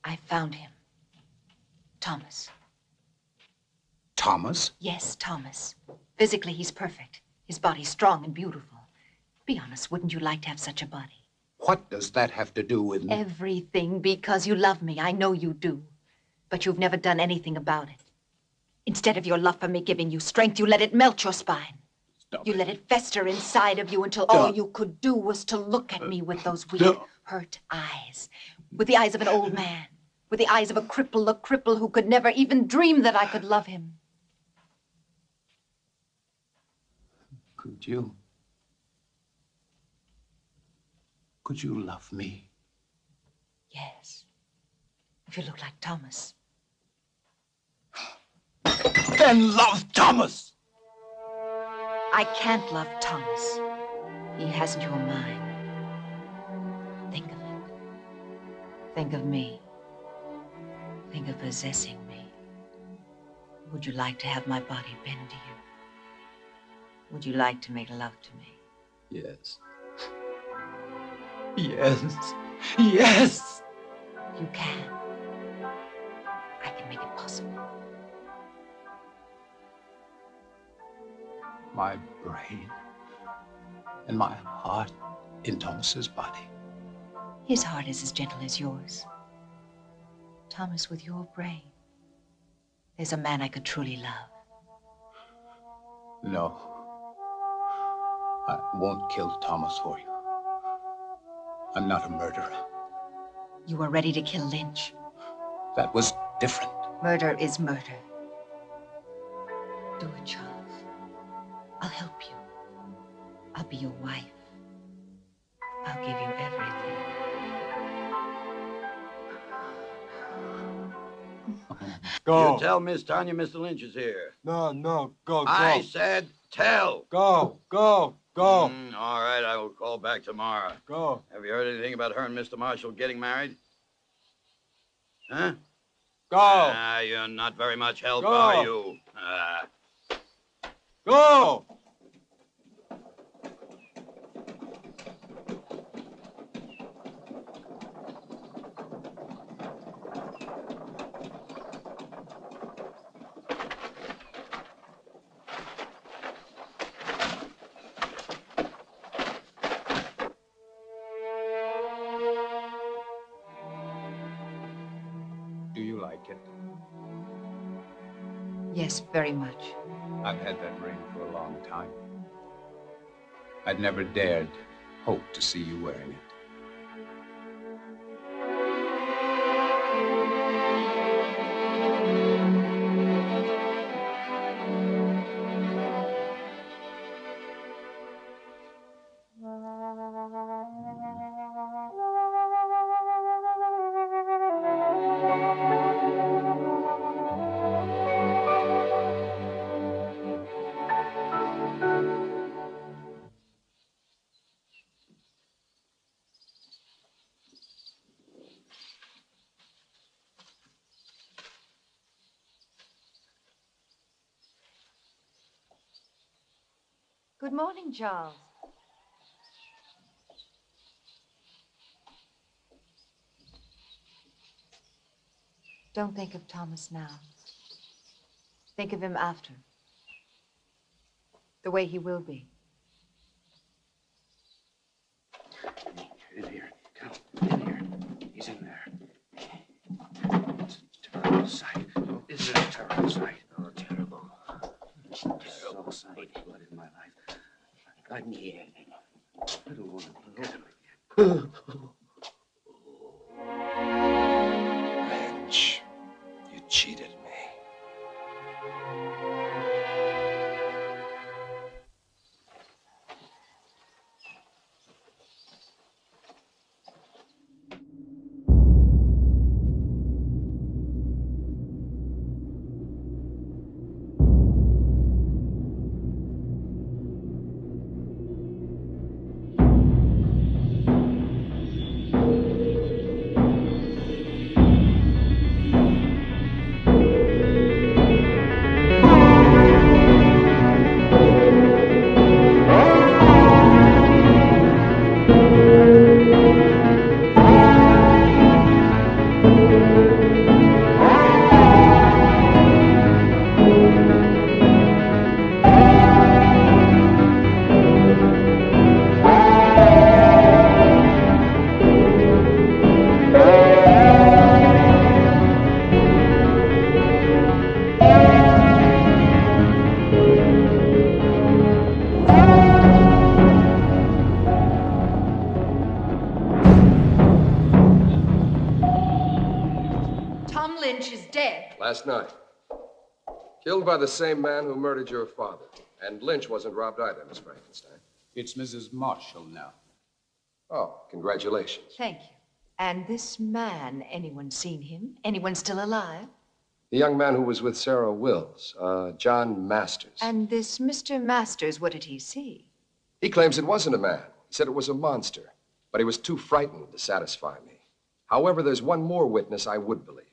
S4: I found him. Thomas.
S3: Thomas?
S4: Yes, Thomas. Physically, he's perfect. His body's strong and beautiful. Be honest, wouldn't you like to have such a body?
S3: What does that have to do with me?
S4: Everything, because you love me. I know you do. But you've never done anything about it. Instead of your love for me giving you strength, you let it melt your spine.
S3: Stop
S4: you
S3: it.
S4: let it fester inside of you until
S3: Stop.
S4: all you could do was to look at me with those weird, hurt eyes. With the eyes of an old man. With the eyes of a cripple who could never even dream that I could love him.
S3: Could you? Could you love me?
S4: Yes. If you look like Thomas.
S3: Then love Thomas!
S4: I can't love Thomas. He hasn't your mind. Think of it. Think of me. Think of possessing me. Would you like to have my body bend to you? Would you like to make love to me?
S3: Yes. Yes. Yes!
S4: You can. I can make it possible.
S3: My brain and my heart in Thomas's body.
S4: His heart is as gentle as yours. Thomas, with your brain, there's a man I could truly love.
S3: No. I won't kill Thomas for you. I'm not a murderer.
S4: You were ready to kill Lynch.
S3: That was different.
S4: Murder is murder. Do it, Charles. I'll help you. I'll be your wife. I'll give you everything.
S6: Go.
S1: You tell Miss Tanya Mr. Lynch is here.
S6: No, go.
S1: I said tell.
S6: Go.
S1: All right, I will call back tomorrow.
S6: Go.
S1: Have you heard anything about her and Mr. Marshall getting married? Huh?
S6: Go.
S1: Ah, you're not very much help,
S6: Go.
S1: are you?
S6: Go.
S3: Do you like it?
S4: Yes, very much.
S3: I've had that ring for a long time. I'd never dared hope to see you wearing it.
S4: Good morning, Charles. Don't think of Thomas now. Think of him after. The way he will be.
S5: In here. Come, in here. He's in there. It's a terrible sight. Isn't it a terrible sight?
S11: Oh, terrible.
S5: So much blood in my life.
S11: I'm here.
S5: I don't want to look at him again.
S7: Wrench, you cheated me. Last night. Killed by the same man who murdered your father. And Lynch wasn't robbed either, Miss Frankenstein.
S3: It's Mrs. Marshall now.
S7: Oh, congratulations.
S4: Thank you. And this man, anyone seen him? Anyone still alive?
S7: The young man who was with Sarah Wills, John Masters.
S4: And this Mr. Masters, what did he see?
S7: He claims it wasn't a man. He said it was a monster. But he was too frightened to satisfy me. However, there's one more witness I would believe.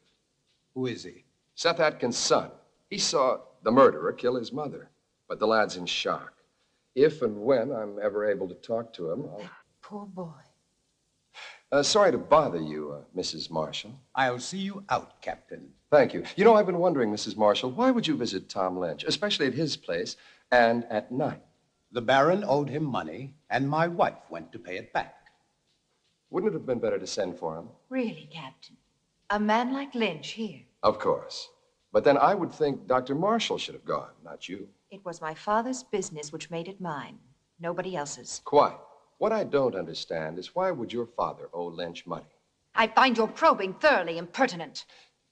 S3: Who is he?
S7: Seth Atkins' son. He saw the murderer kill his mother. But the lad's in shock. If and when I'm ever able to talk to him, I'll...
S4: Poor boy.
S7: Sorry to bother you, Mrs. Marshall.
S3: I'll see you out, Captain.
S7: Thank you. You know, I've been wondering, Mrs. Marshall, why would you visit Tom Lynch, especially at his place, and at night?
S3: The Baron owed him money, and my wife went to pay it back.
S7: Wouldn't it have been better to send for him?
S4: Really, Captain? A man like Lynch here?
S7: Of course. But then I would think Dr. Marshall should have gone, not you.
S4: It was my father's business which made it mine. Nobody else's.
S7: Quite. What I don't understand is why would your father owe Lynch money?
S4: I find your probing thoroughly impertinent.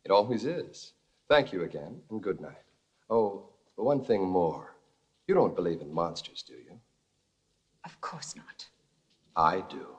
S7: It always is. Thank you again, and good night. Oh, one thing more. You don't believe in monsters, do you?
S4: Of course not.
S7: I do.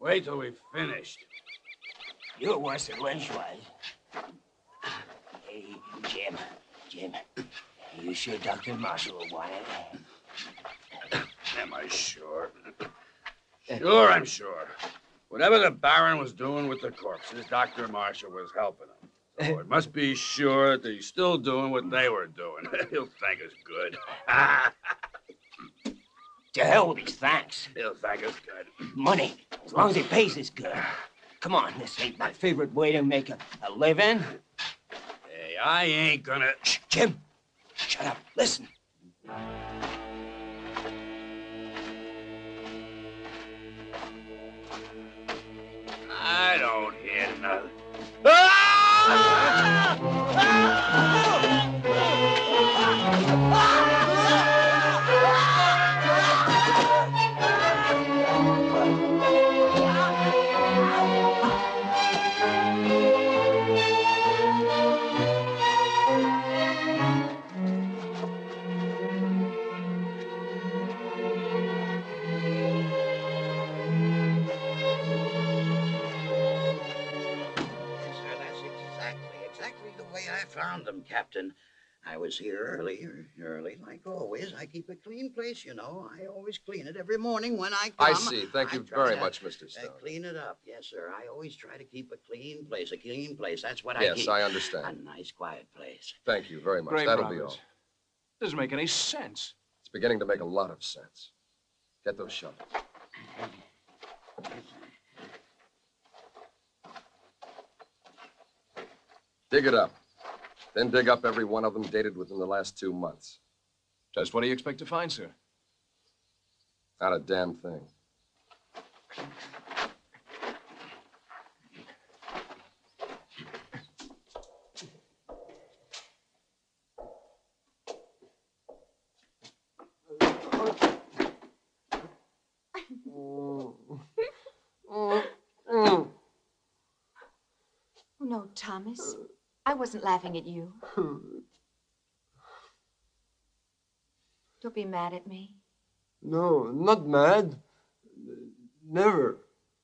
S5: Wait till we've finished.
S11: You're worse than Lynch was. Hey, Jim. You sure Dr. Marshall will want it?
S5: Am I sure? Sure, I'm sure. Whatever the Baron was doing with the corpses, Dr. Marshall was helping him. So it must be sure that he's still doing what they were doing. He'll thank us good.
S11: To hell with his thanks.
S5: He'll thank us good.
S11: Money, as long as he pays us good. Come on, this ain't my favorite way to make a living.
S5: Hey, I ain't gonna...
S11: Shh, Jim, shut up. Listen.
S5: I don't hear nothing.
S1: exactly the way I found them, Captain. I was here early, like always. I keep a clean place, you know. I always clean it every morning when I come.
S7: I see. Thank you very much, Mr. Stone.
S1: Clean it up, yes, sir. I always try to keep a clean place. That's what I
S7: Yes,
S1: keep.
S7: I understand.
S1: A nice, quiet place.
S7: Thank you very much.
S12: Great
S7: That'll be
S12: brothers.
S7: all.
S12: Doesn't make any sense.
S7: It's beginning to make a lot of sense. Get those shovels. Dig it up. Then dig up every one of them dated within the last 2 months.
S12: Just what do you expect to find, sir?
S7: Not a damn thing.
S4: Oh, no, Thomas. I wasn't laughing at you. Don't be mad at me.
S6: No, not mad. Never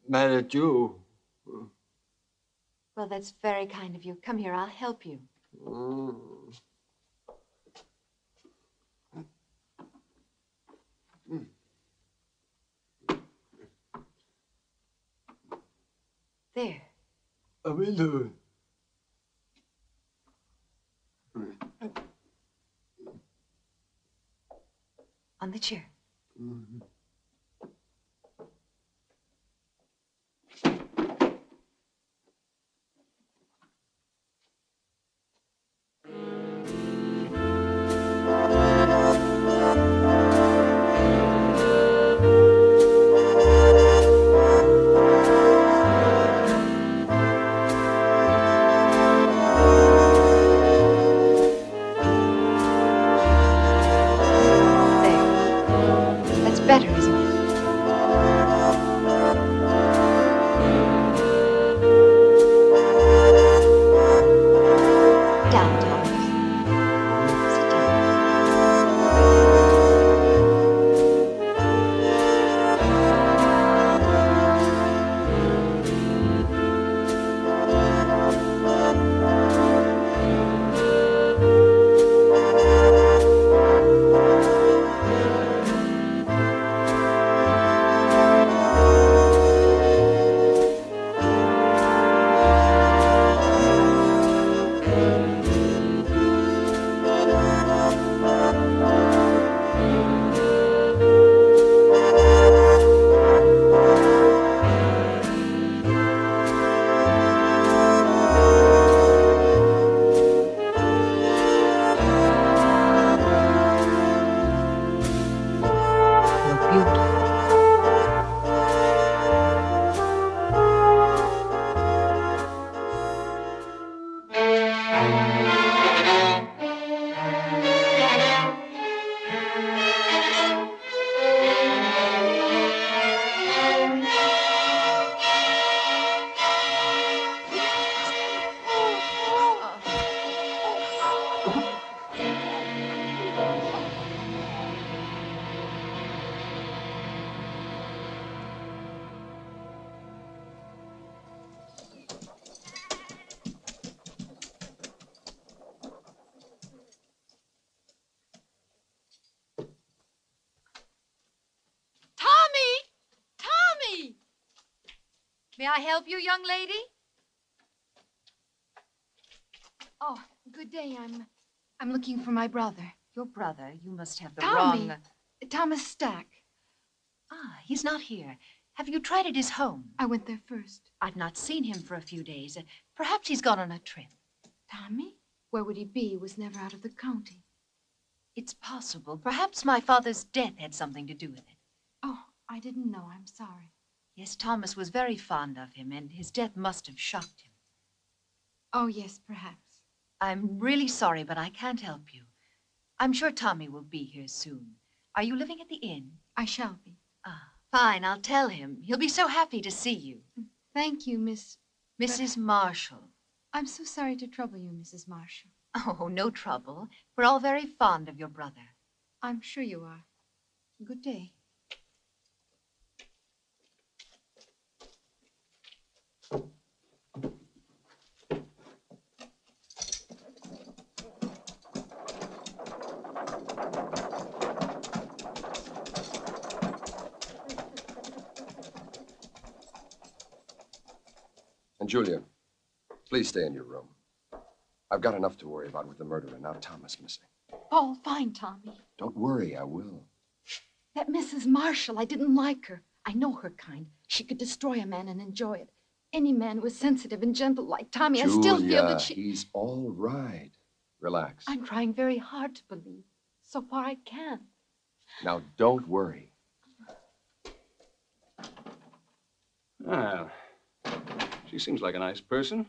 S6: mad at you.
S4: Well, that's very kind of you. Come here, I'll help you. There.
S6: I will do it.
S4: On the chair. That's better, isn't it? Down, Thomas. Sit down. You're beautiful.
S13: Tommy! May I help you, young lady? Oh, good day. I'm looking for my brother.
S4: Your brother, you must have the
S13: Tommy.
S4: wrong...
S13: Thomas Stack.
S4: Ah, he's not here. Have you tried at his home?
S13: I went there first.
S4: I've not seen him for a few days. Perhaps he's gone on a trip.
S13: Tommy? Where would he be? He was never out of the county.
S4: It's possible. Perhaps my father's death had something to do with it.
S13: Oh, I didn't know. I'm sorry.
S4: Yes, Thomas was very fond of him, and his death must have shocked him.
S13: Oh, yes, perhaps.
S4: I'm really sorry, but I can't help you. I'm sure Tommy will be here soon. Are you living at the inn?
S13: I shall be.
S4: Ah, fine. I'll tell him. He'll be so happy to see you.
S13: Thank you,
S4: Mrs. Marshall.
S13: I'm so sorry to trouble you, Mrs. Marshall.
S4: Oh, no trouble. We're all very fond of your brother.
S13: I'm sure you are. Good day.
S7: Julia, please stay in your room. I've got enough to worry about with the murder and now Thomas missing.
S13: Oh, fine, Tommy.
S7: Don't worry, I will.
S13: That Mrs. Marshall, I didn't like her. I know her kind. She could destroy a man and enjoy it. Any man who was sensitive and gentle like Tommy,
S7: Julia,
S13: I still feel that she...
S7: he's all right. Relax.
S13: I'm trying very hard to believe. So far I can.
S7: Now, don't worry.
S12: Well, she seems like a nice person.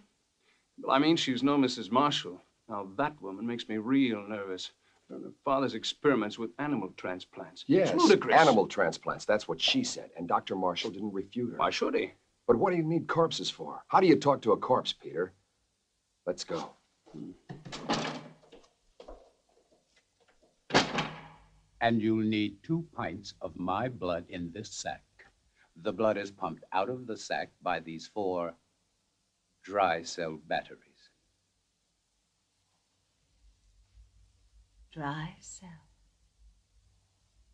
S12: But I mean, she's no Mrs. Marshall. Now, that woman makes me real nervous. Her father's experiments with animal transplants.
S7: Yes,
S12: It's ludicrous.
S7: animal transplants. That's what she said. And Dr. Marshall didn't refute her.
S12: Why should he?
S7: But what do you need corpses for? How do you talk to a corpse, Peter? Let's go.
S3: And you'll need 2 pints of my blood in this sack. The blood is pumped out of the sack by these 4 dry cell batteries.
S4: Dry cell.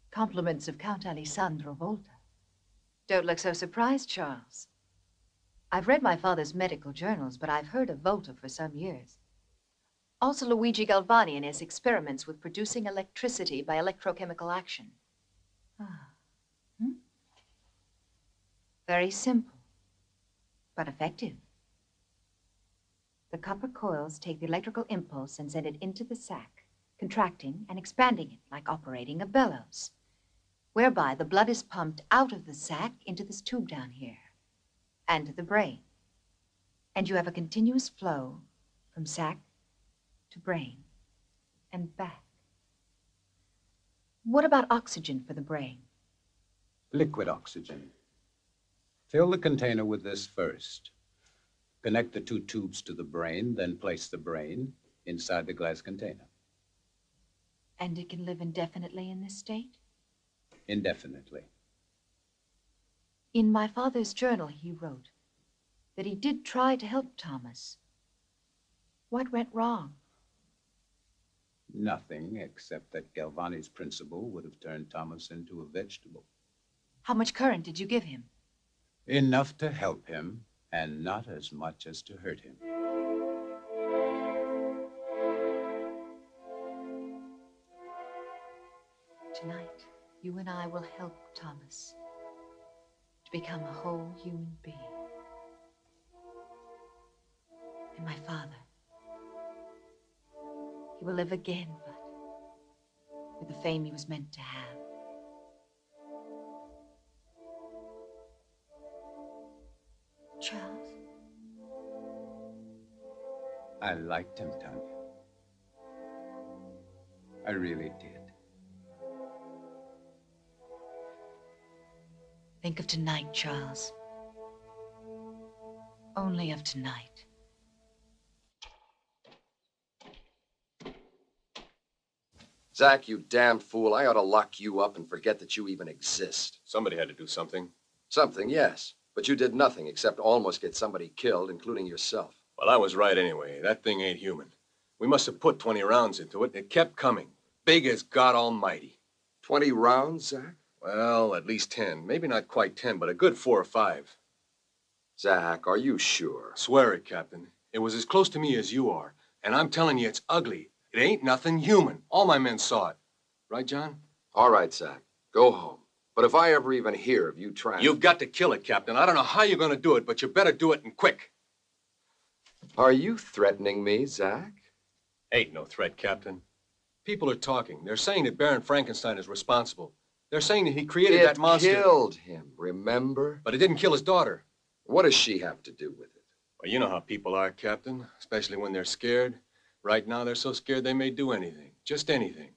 S4: Compliments of Count Alessandro Volta. Don't look so surprised, Charles. I've read my father's medical journals, but I've heard of Volta for some years. Also Luigi Galvani and his experiments with producing electricity by electrochemical action. Very simple, but effective. The copper coils take the electrical impulse and send it into the sac, contracting and expanding it like operating a bellows, whereby the blood is pumped out of the sac into this tube down here and to the brain. And you have a continuous flow from sac to brain and back. What about oxygen for the brain?
S3: Liquid oxygen. Fill the container with this first. Connect the 2 tubes to the brain, then place the brain inside the glass container.
S4: And it can live indefinitely in this state?
S3: Indefinitely.
S4: In my father's journal, he wrote that he did try to help Thomas. What went wrong?
S3: Nothing, except that Galvani's principle would have turned Thomas into a vegetable.
S4: How much current did you give him?
S3: Enough to help him, and not as much as to hurt him.
S4: Tonight, you and I will help Thomas to become a whole human being. And my father, he will live again, but with the fame he was meant to have. Charles?
S3: I liked him, Tania. I really did.
S4: Think of tonight, Charles. Only of tonight.
S7: Zach, you damn fool. I ought to lock you up and forget that you even exist.
S8: Somebody had to do something.
S7: Something, yes. But you did nothing except almost get somebody killed, including yourself.
S8: Well, I was right anyway. That thing ain't human. We must have put 20 rounds into it, and it kept coming. Big as God Almighty.
S7: 20 rounds, Zach?
S8: Well, at least 10. Maybe not quite 10, but a good 4 or 5.
S7: Zach, are you sure?
S8: Swear it, Captain. It was as close to me as you are. And I'm telling you, it's ugly. It ain't nothing human. All my men saw it. Right, John?
S7: All right, Zach. Go home. But if I ever even hear of you trying...
S8: You've got to kill it, Captain. I don't know how you're going to do it, but you better do it and quick.
S7: Are you threatening me, Zach?
S8: Ain't no threat, Captain. People are talking. They're saying that Baron Frankenstein is responsible. They're saying that he created that monster.
S7: It killed him, remember?
S8: But it didn't kill his daughter.
S7: What does she have to do with it?
S8: Well, you know how people are, Captain, especially when they're scared. Right now, they're so scared they may do anything. Just anything.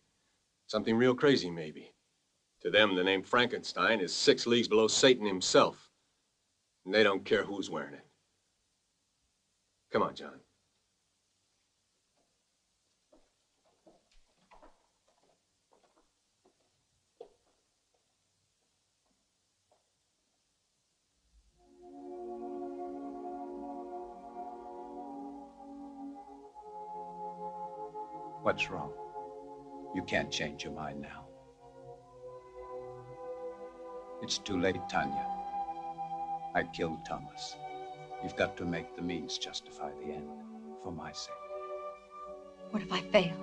S8: Something real crazy, maybe. To them, the name Frankenstein is 6 leagues below Satan himself. And they don't care who's wearing it. Come on, John.
S3: What's wrong? You can't change your mind now. It's too late, Tania. I killed Thomas. You've got to make the means justify the end, for my sake.
S4: What if I fail?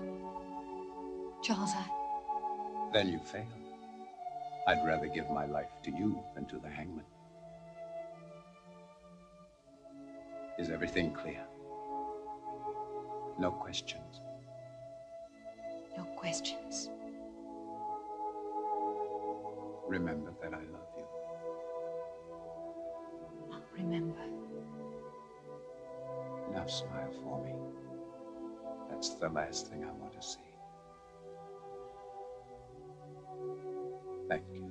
S4: Charles,
S3: Then you fail. I'd rather give my life to you than to the hangman. Is everything clear? No questions?
S4: No questions.
S3: Remember that I love you.
S4: I'll remember.
S3: Now smile for me. That's the last thing I want to see. Thank you.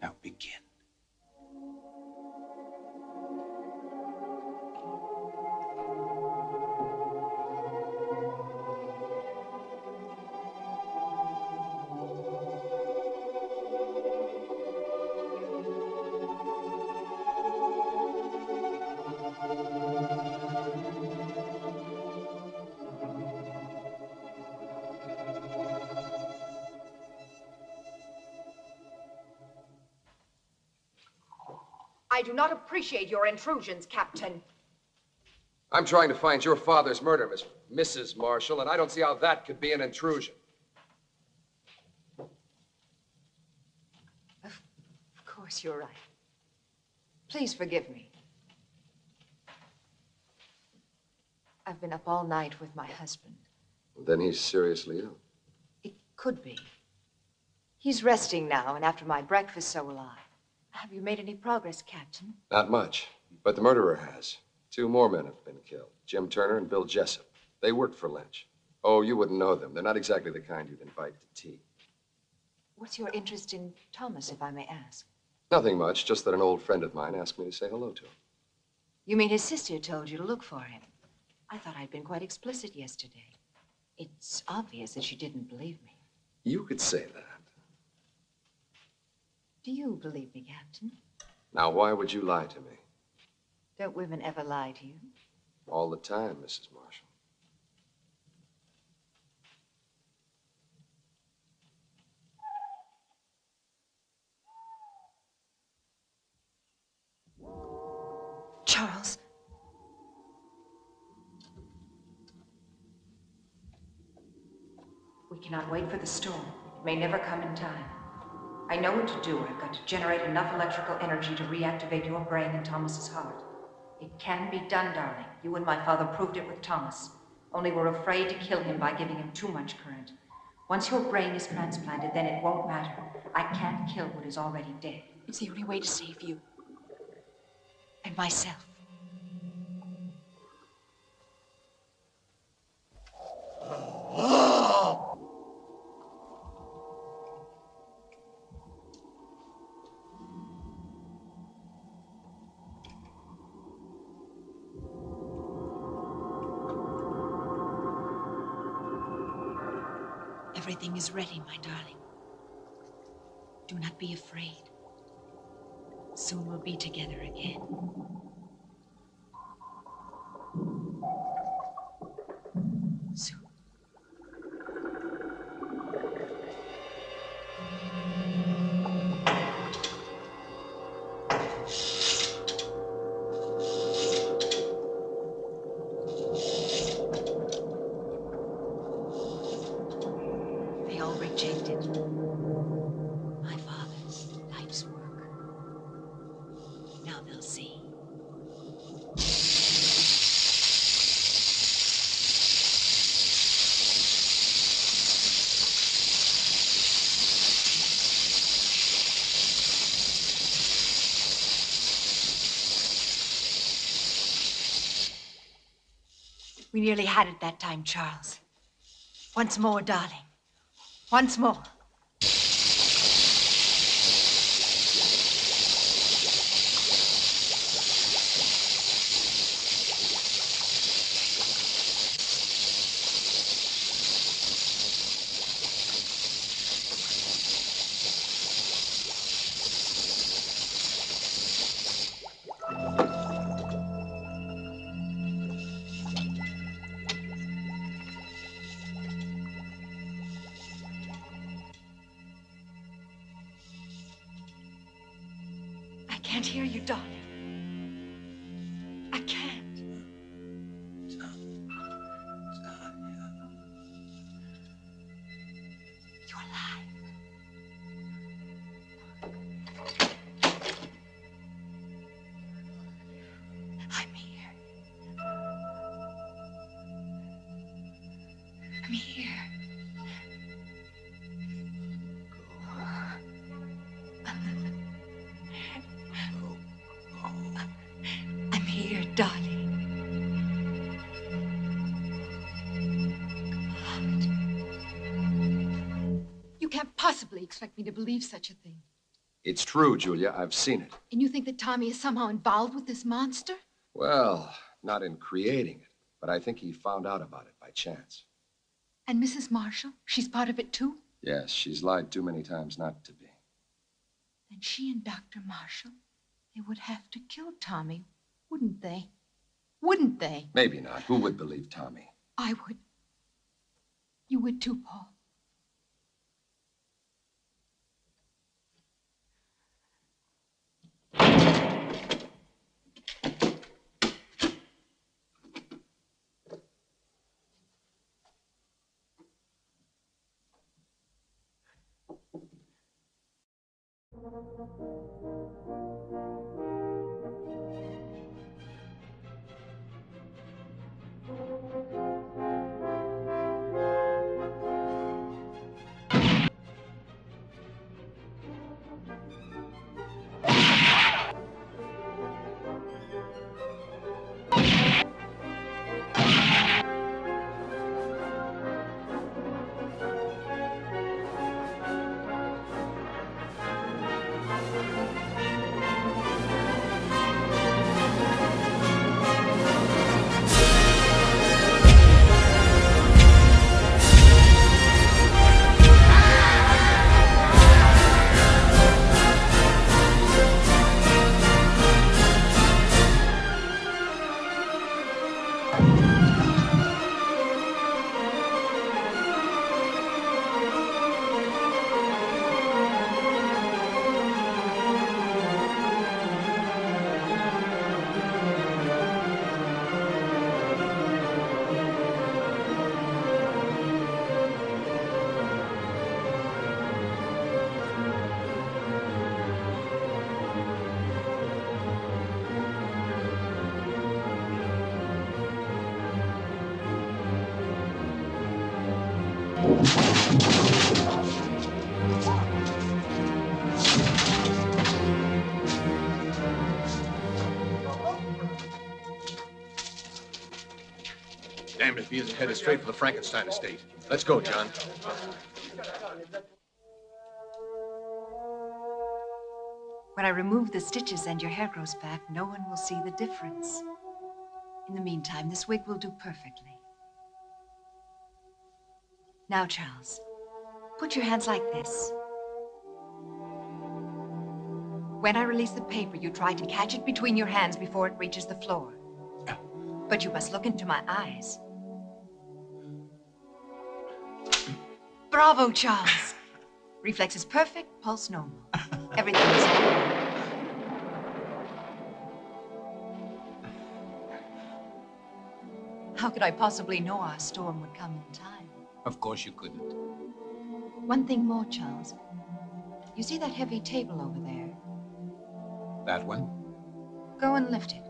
S3: Now begin.
S14: I do not appreciate your intrusions, Captain.
S7: I'm trying to find your father's murder, Mrs. Marshall, and I don't see how that could be an intrusion.
S4: Of course, you're right. Please forgive me. I've been up all night with my husband.
S7: Then he's seriously ill.
S4: It could be. He's resting now, and after my breakfast, so will I. Have you made any progress, Captain?
S7: Not much, but the murderer has. 2 more men have been killed, Jim Turner and Bill Jessup. They worked for Lynch. Oh, you wouldn't know them. They're not exactly the kind you'd invite to tea.
S4: What's your interest in Thomas, if I may ask?
S7: Nothing much, just that an old friend of mine asked me to say hello to him.
S4: You mean his sister told you to look for him? I thought I'd been quite explicit yesterday. It's obvious that she didn't believe me.
S7: You could say that.
S4: Do you believe me, Captain?
S7: Now, why would you lie to me?
S4: Don't women ever lie to you?
S7: All the time, Mrs. Marshall.
S4: Charles. We cannot wait for the storm. It may never come in time. I know what to do. I've got to generate enough electrical energy to reactivate your brain and Thomas's heart. It can be done, darling. You and my father proved it with Thomas. Only we're afraid to kill him by giving him too much current. Once your brain is transplanted, then it won't matter. I can't kill what is already dead.
S13: It's the only way to save you.
S4: And myself.
S13: Everything is ready, my darling. Do not be afraid. Soon we'll be together again. Soon.
S4: They all rejected my father's life's work. Now they'll see. We nearly had it that time, Charles. Once more, darling. Once more. can't hear you, darling. I can't. You're alive. I'm here. I'm here. I'm here, darling.
S13: You can't possibly expect me to believe such a thing.
S7: It's true, Julia. I've seen it.
S13: And you think that Tommy is somehow involved with this monster?
S7: Well, not in creating it, but I think he found out about it by chance.
S13: And Mrs. Marshall? She's part of it, too?
S7: Yes, she's lied too many times not to be.
S13: Then she and Dr. Marshall, they would have to kill Tommy, wouldn't they? Wouldn't they?
S7: Maybe not. Who would believe Tommy?
S13: I would. You would too, Paul.
S8: Damned if he isn't headed straight for the Frankenstein estate. Let's go, John.
S4: When I remove the stitches and your hair grows back, no one will see the difference. In the meantime, this wig will do perfectly. Now, Charles, put your hands like this. When I release the paper, you try to catch it between your hands before it reaches the floor. But you must look into my eyes. Bravo, Charles. Reflex is perfect, pulse normal. Everything is normal. How could I possibly know our storm would come in time?
S3: Of course you couldn't.
S4: One thing more, Charles. You see that heavy table over there?
S3: That one?
S4: Go and lift it.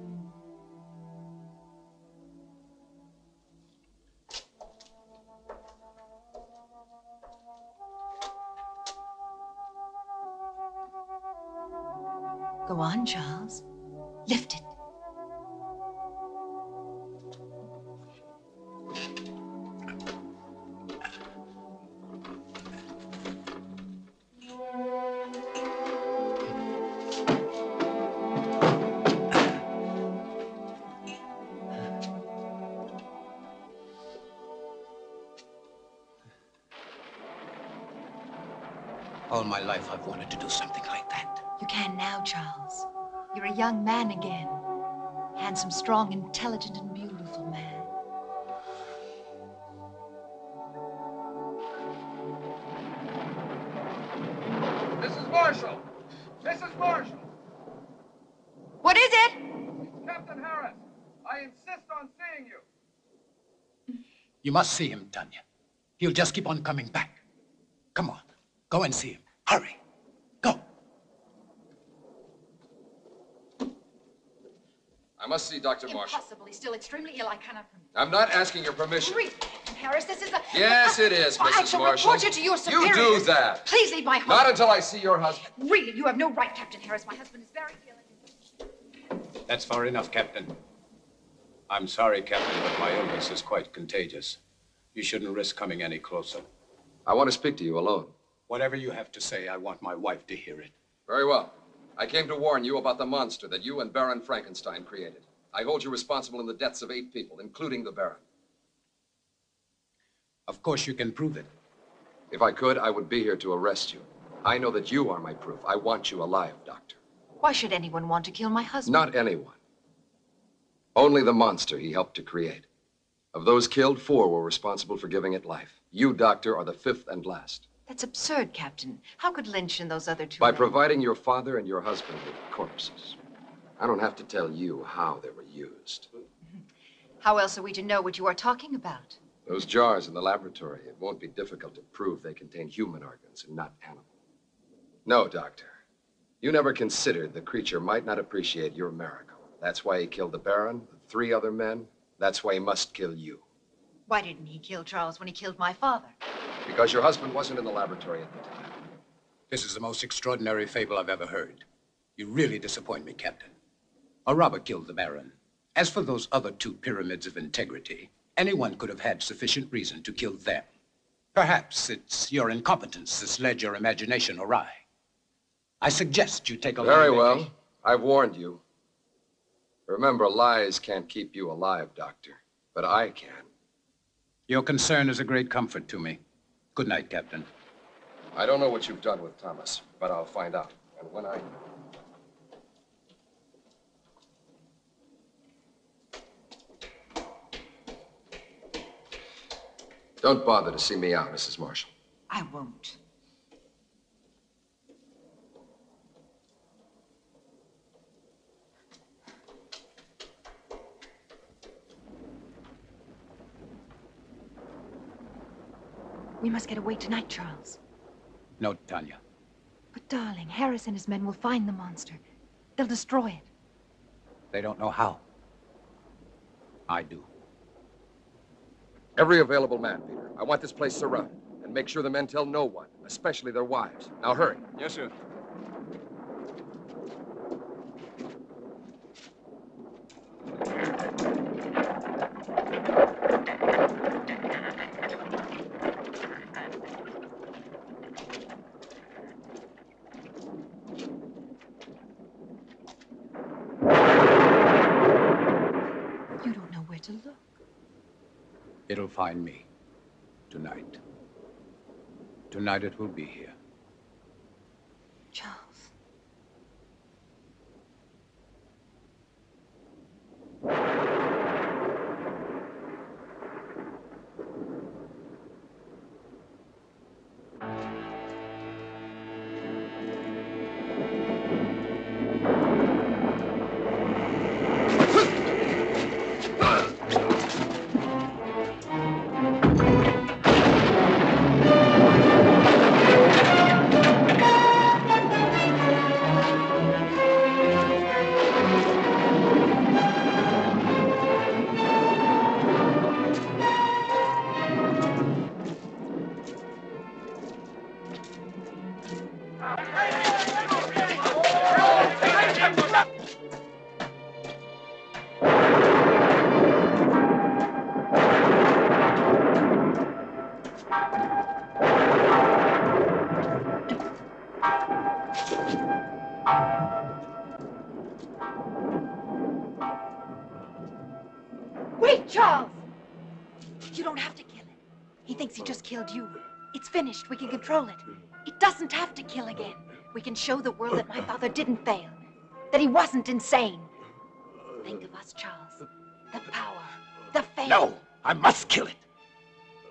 S4: Go on, Charles. Lift it.
S3: All my life I've wanted to do something like that.
S4: You can now, Charles. You're a young man again. Handsome, strong, intelligent, and beautiful man.
S5: Mrs. Marshall! Mrs. Marshall! Harris. I insist on seeing you.
S3: You must see him, Tanya. He'll just keep on coming back. Come on, go and see him. Hurry, go.
S7: I must see Dr. Marshall.
S14: Impossible. He's still extremely ill. I cannot permit.
S7: I'm not asking your permission.
S14: Really, Captain Harris, this is a...
S7: Yes, it is,
S14: I
S7: Mrs.
S14: shall
S7: Marshall.
S14: report you to your superiors.
S7: You do that.
S14: Please leave my home.
S7: Not until I see your husband.
S14: Really, you have no right, Captain Harris. My husband is very ill.
S3: That's far enough, Captain. I'm sorry, Captain, but my illness is quite contagious. You shouldn't risk coming any closer.
S7: I want to speak to you alone.
S3: Whatever you have to say, I want my wife to hear it.
S7: Very well. I came to warn you about the monster that you and Baron Frankenstein created. I hold you responsible in the deaths of 8 people, including the Baron.
S3: Of course you can prove it.
S7: If I could, I would be here to arrest you. I know that you are my proof. I want you alive, Doctor.
S4: Why should anyone want to kill my husband?
S7: Not anyone. Only the monster he helped to create. Of those killed, 4 were responsible for giving it life. You, Doctor, are the 5th and last.
S4: That's absurd, Captain. How could Lynch and those other 2
S7: By
S4: men...
S7: providing your father and your husband with corpses. I don't have to tell you how they were used.
S4: How else are we to know what you are talking about?
S7: Those jars in the laboratory, it won't be difficult to prove they contain human organs and not animal. No, Doctor. You never considered the creature might not appreciate your miracle. That's why he killed the Baron, the 3 other men. That's why he must kill you.
S4: Why didn't he kill Charles when he killed my father?
S7: Because your husband wasn't in the laboratory at the time.
S3: This is the most extraordinary fable I've ever heard. You really disappoint me, Captain. A robber killed the Baron. As for those other 2 pyramids of integrity, anyone could have had sufficient reason to kill them. Perhaps it's your incompetence that's led your imagination awry. I suggest you take a
S7: Very well. I've warned you. Remember, lies can't keep you alive, Doctor. But I can.
S3: Your concern is a great comfort to me. Good night, Captain.
S7: I don't know what you've done with Thomas, but I'll find out. And when I... Don't bother to see me out, Mrs. Marshall.
S4: I won't. We must get away tonight, Charles.
S3: No, Tanya.
S4: But, darling, Harris and his men will find the monster. They'll destroy it.
S3: They don't know how. I do.
S7: Every available man, Peter. I want this place surrounded. And make sure the men tell no one, especially their wives. Now hurry.
S12: Yes, sir.
S4: You don't know where to look.
S3: It'll find me. Tonight. Tonight it will be here.
S4: Charles. Wait, Charles! You don't have to kill it. He thinks he just killed you. It's finished. We can control it. It doesn't have to kill again. We can show the world that my father didn't fail, that he wasn't insane. Think of us, Charles. The power, the fame.
S3: No, I must kill it.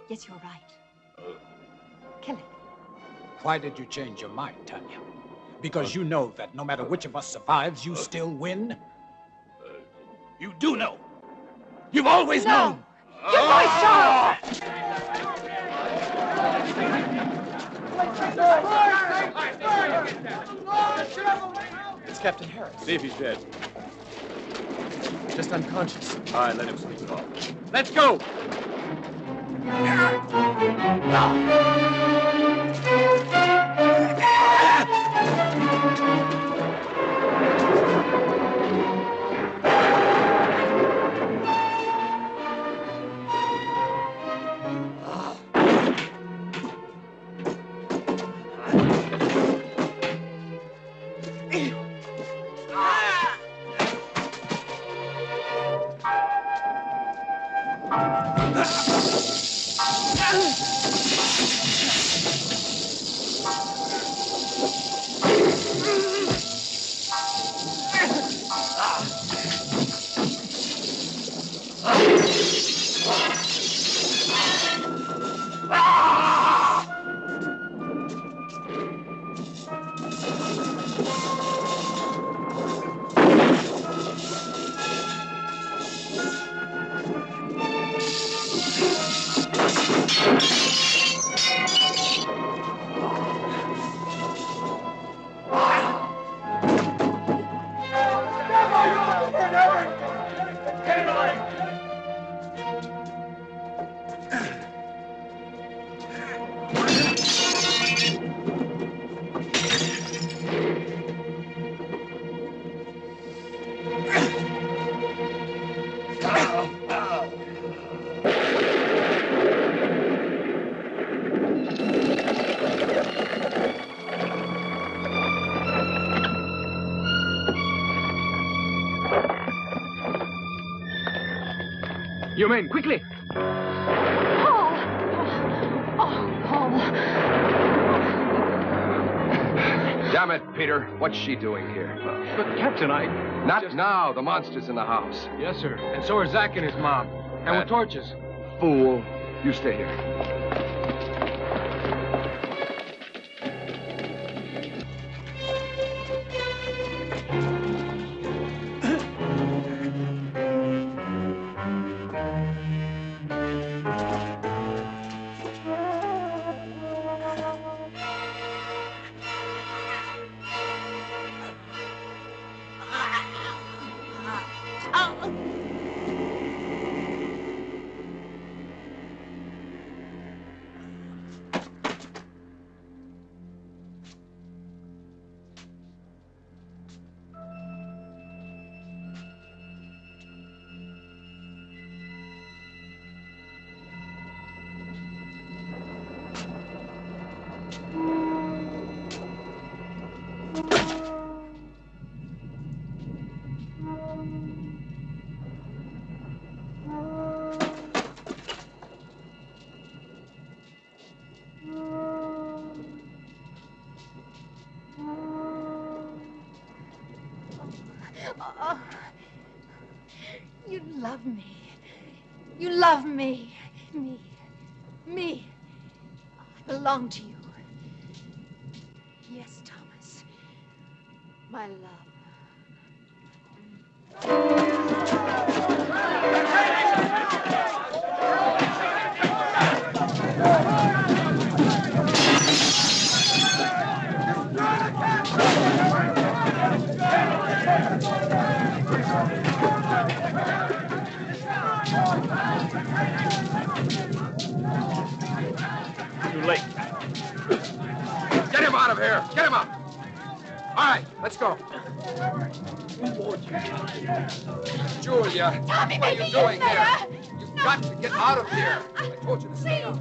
S4: Yes, you're right. Kill it.
S3: Why did you change your mind, Tanya? Because you know that no matter which of us survives, you still win? You
S5: you know. You've always known.
S14: Your voice, Charles!
S15: It's Captain Harris.
S8: See if he's dead.
S15: Just unconscious.
S8: All right, let him sleep it off.
S5: Let's go.
S12: You men, quickly!
S13: Paul! Oh, Paul.
S7: Damn it, Peter. What's she doing here?
S12: But, Captain,
S7: Not now. The monster's in the house.
S15: Yes, sir. And so are Zach and his mom. And with torches.
S7: Fool. You stay here.
S13: Oh, you love me. You love me. Me. I belong to you. Yes, Thomas. My love.
S5: Too late.
S7: Get him out of here! Get him up! All right, let's go. Julia,
S13: Tommy,
S7: what are
S13: maybe
S7: you doing
S13: there.
S7: here? You've got to get out of here. I told you to stay out.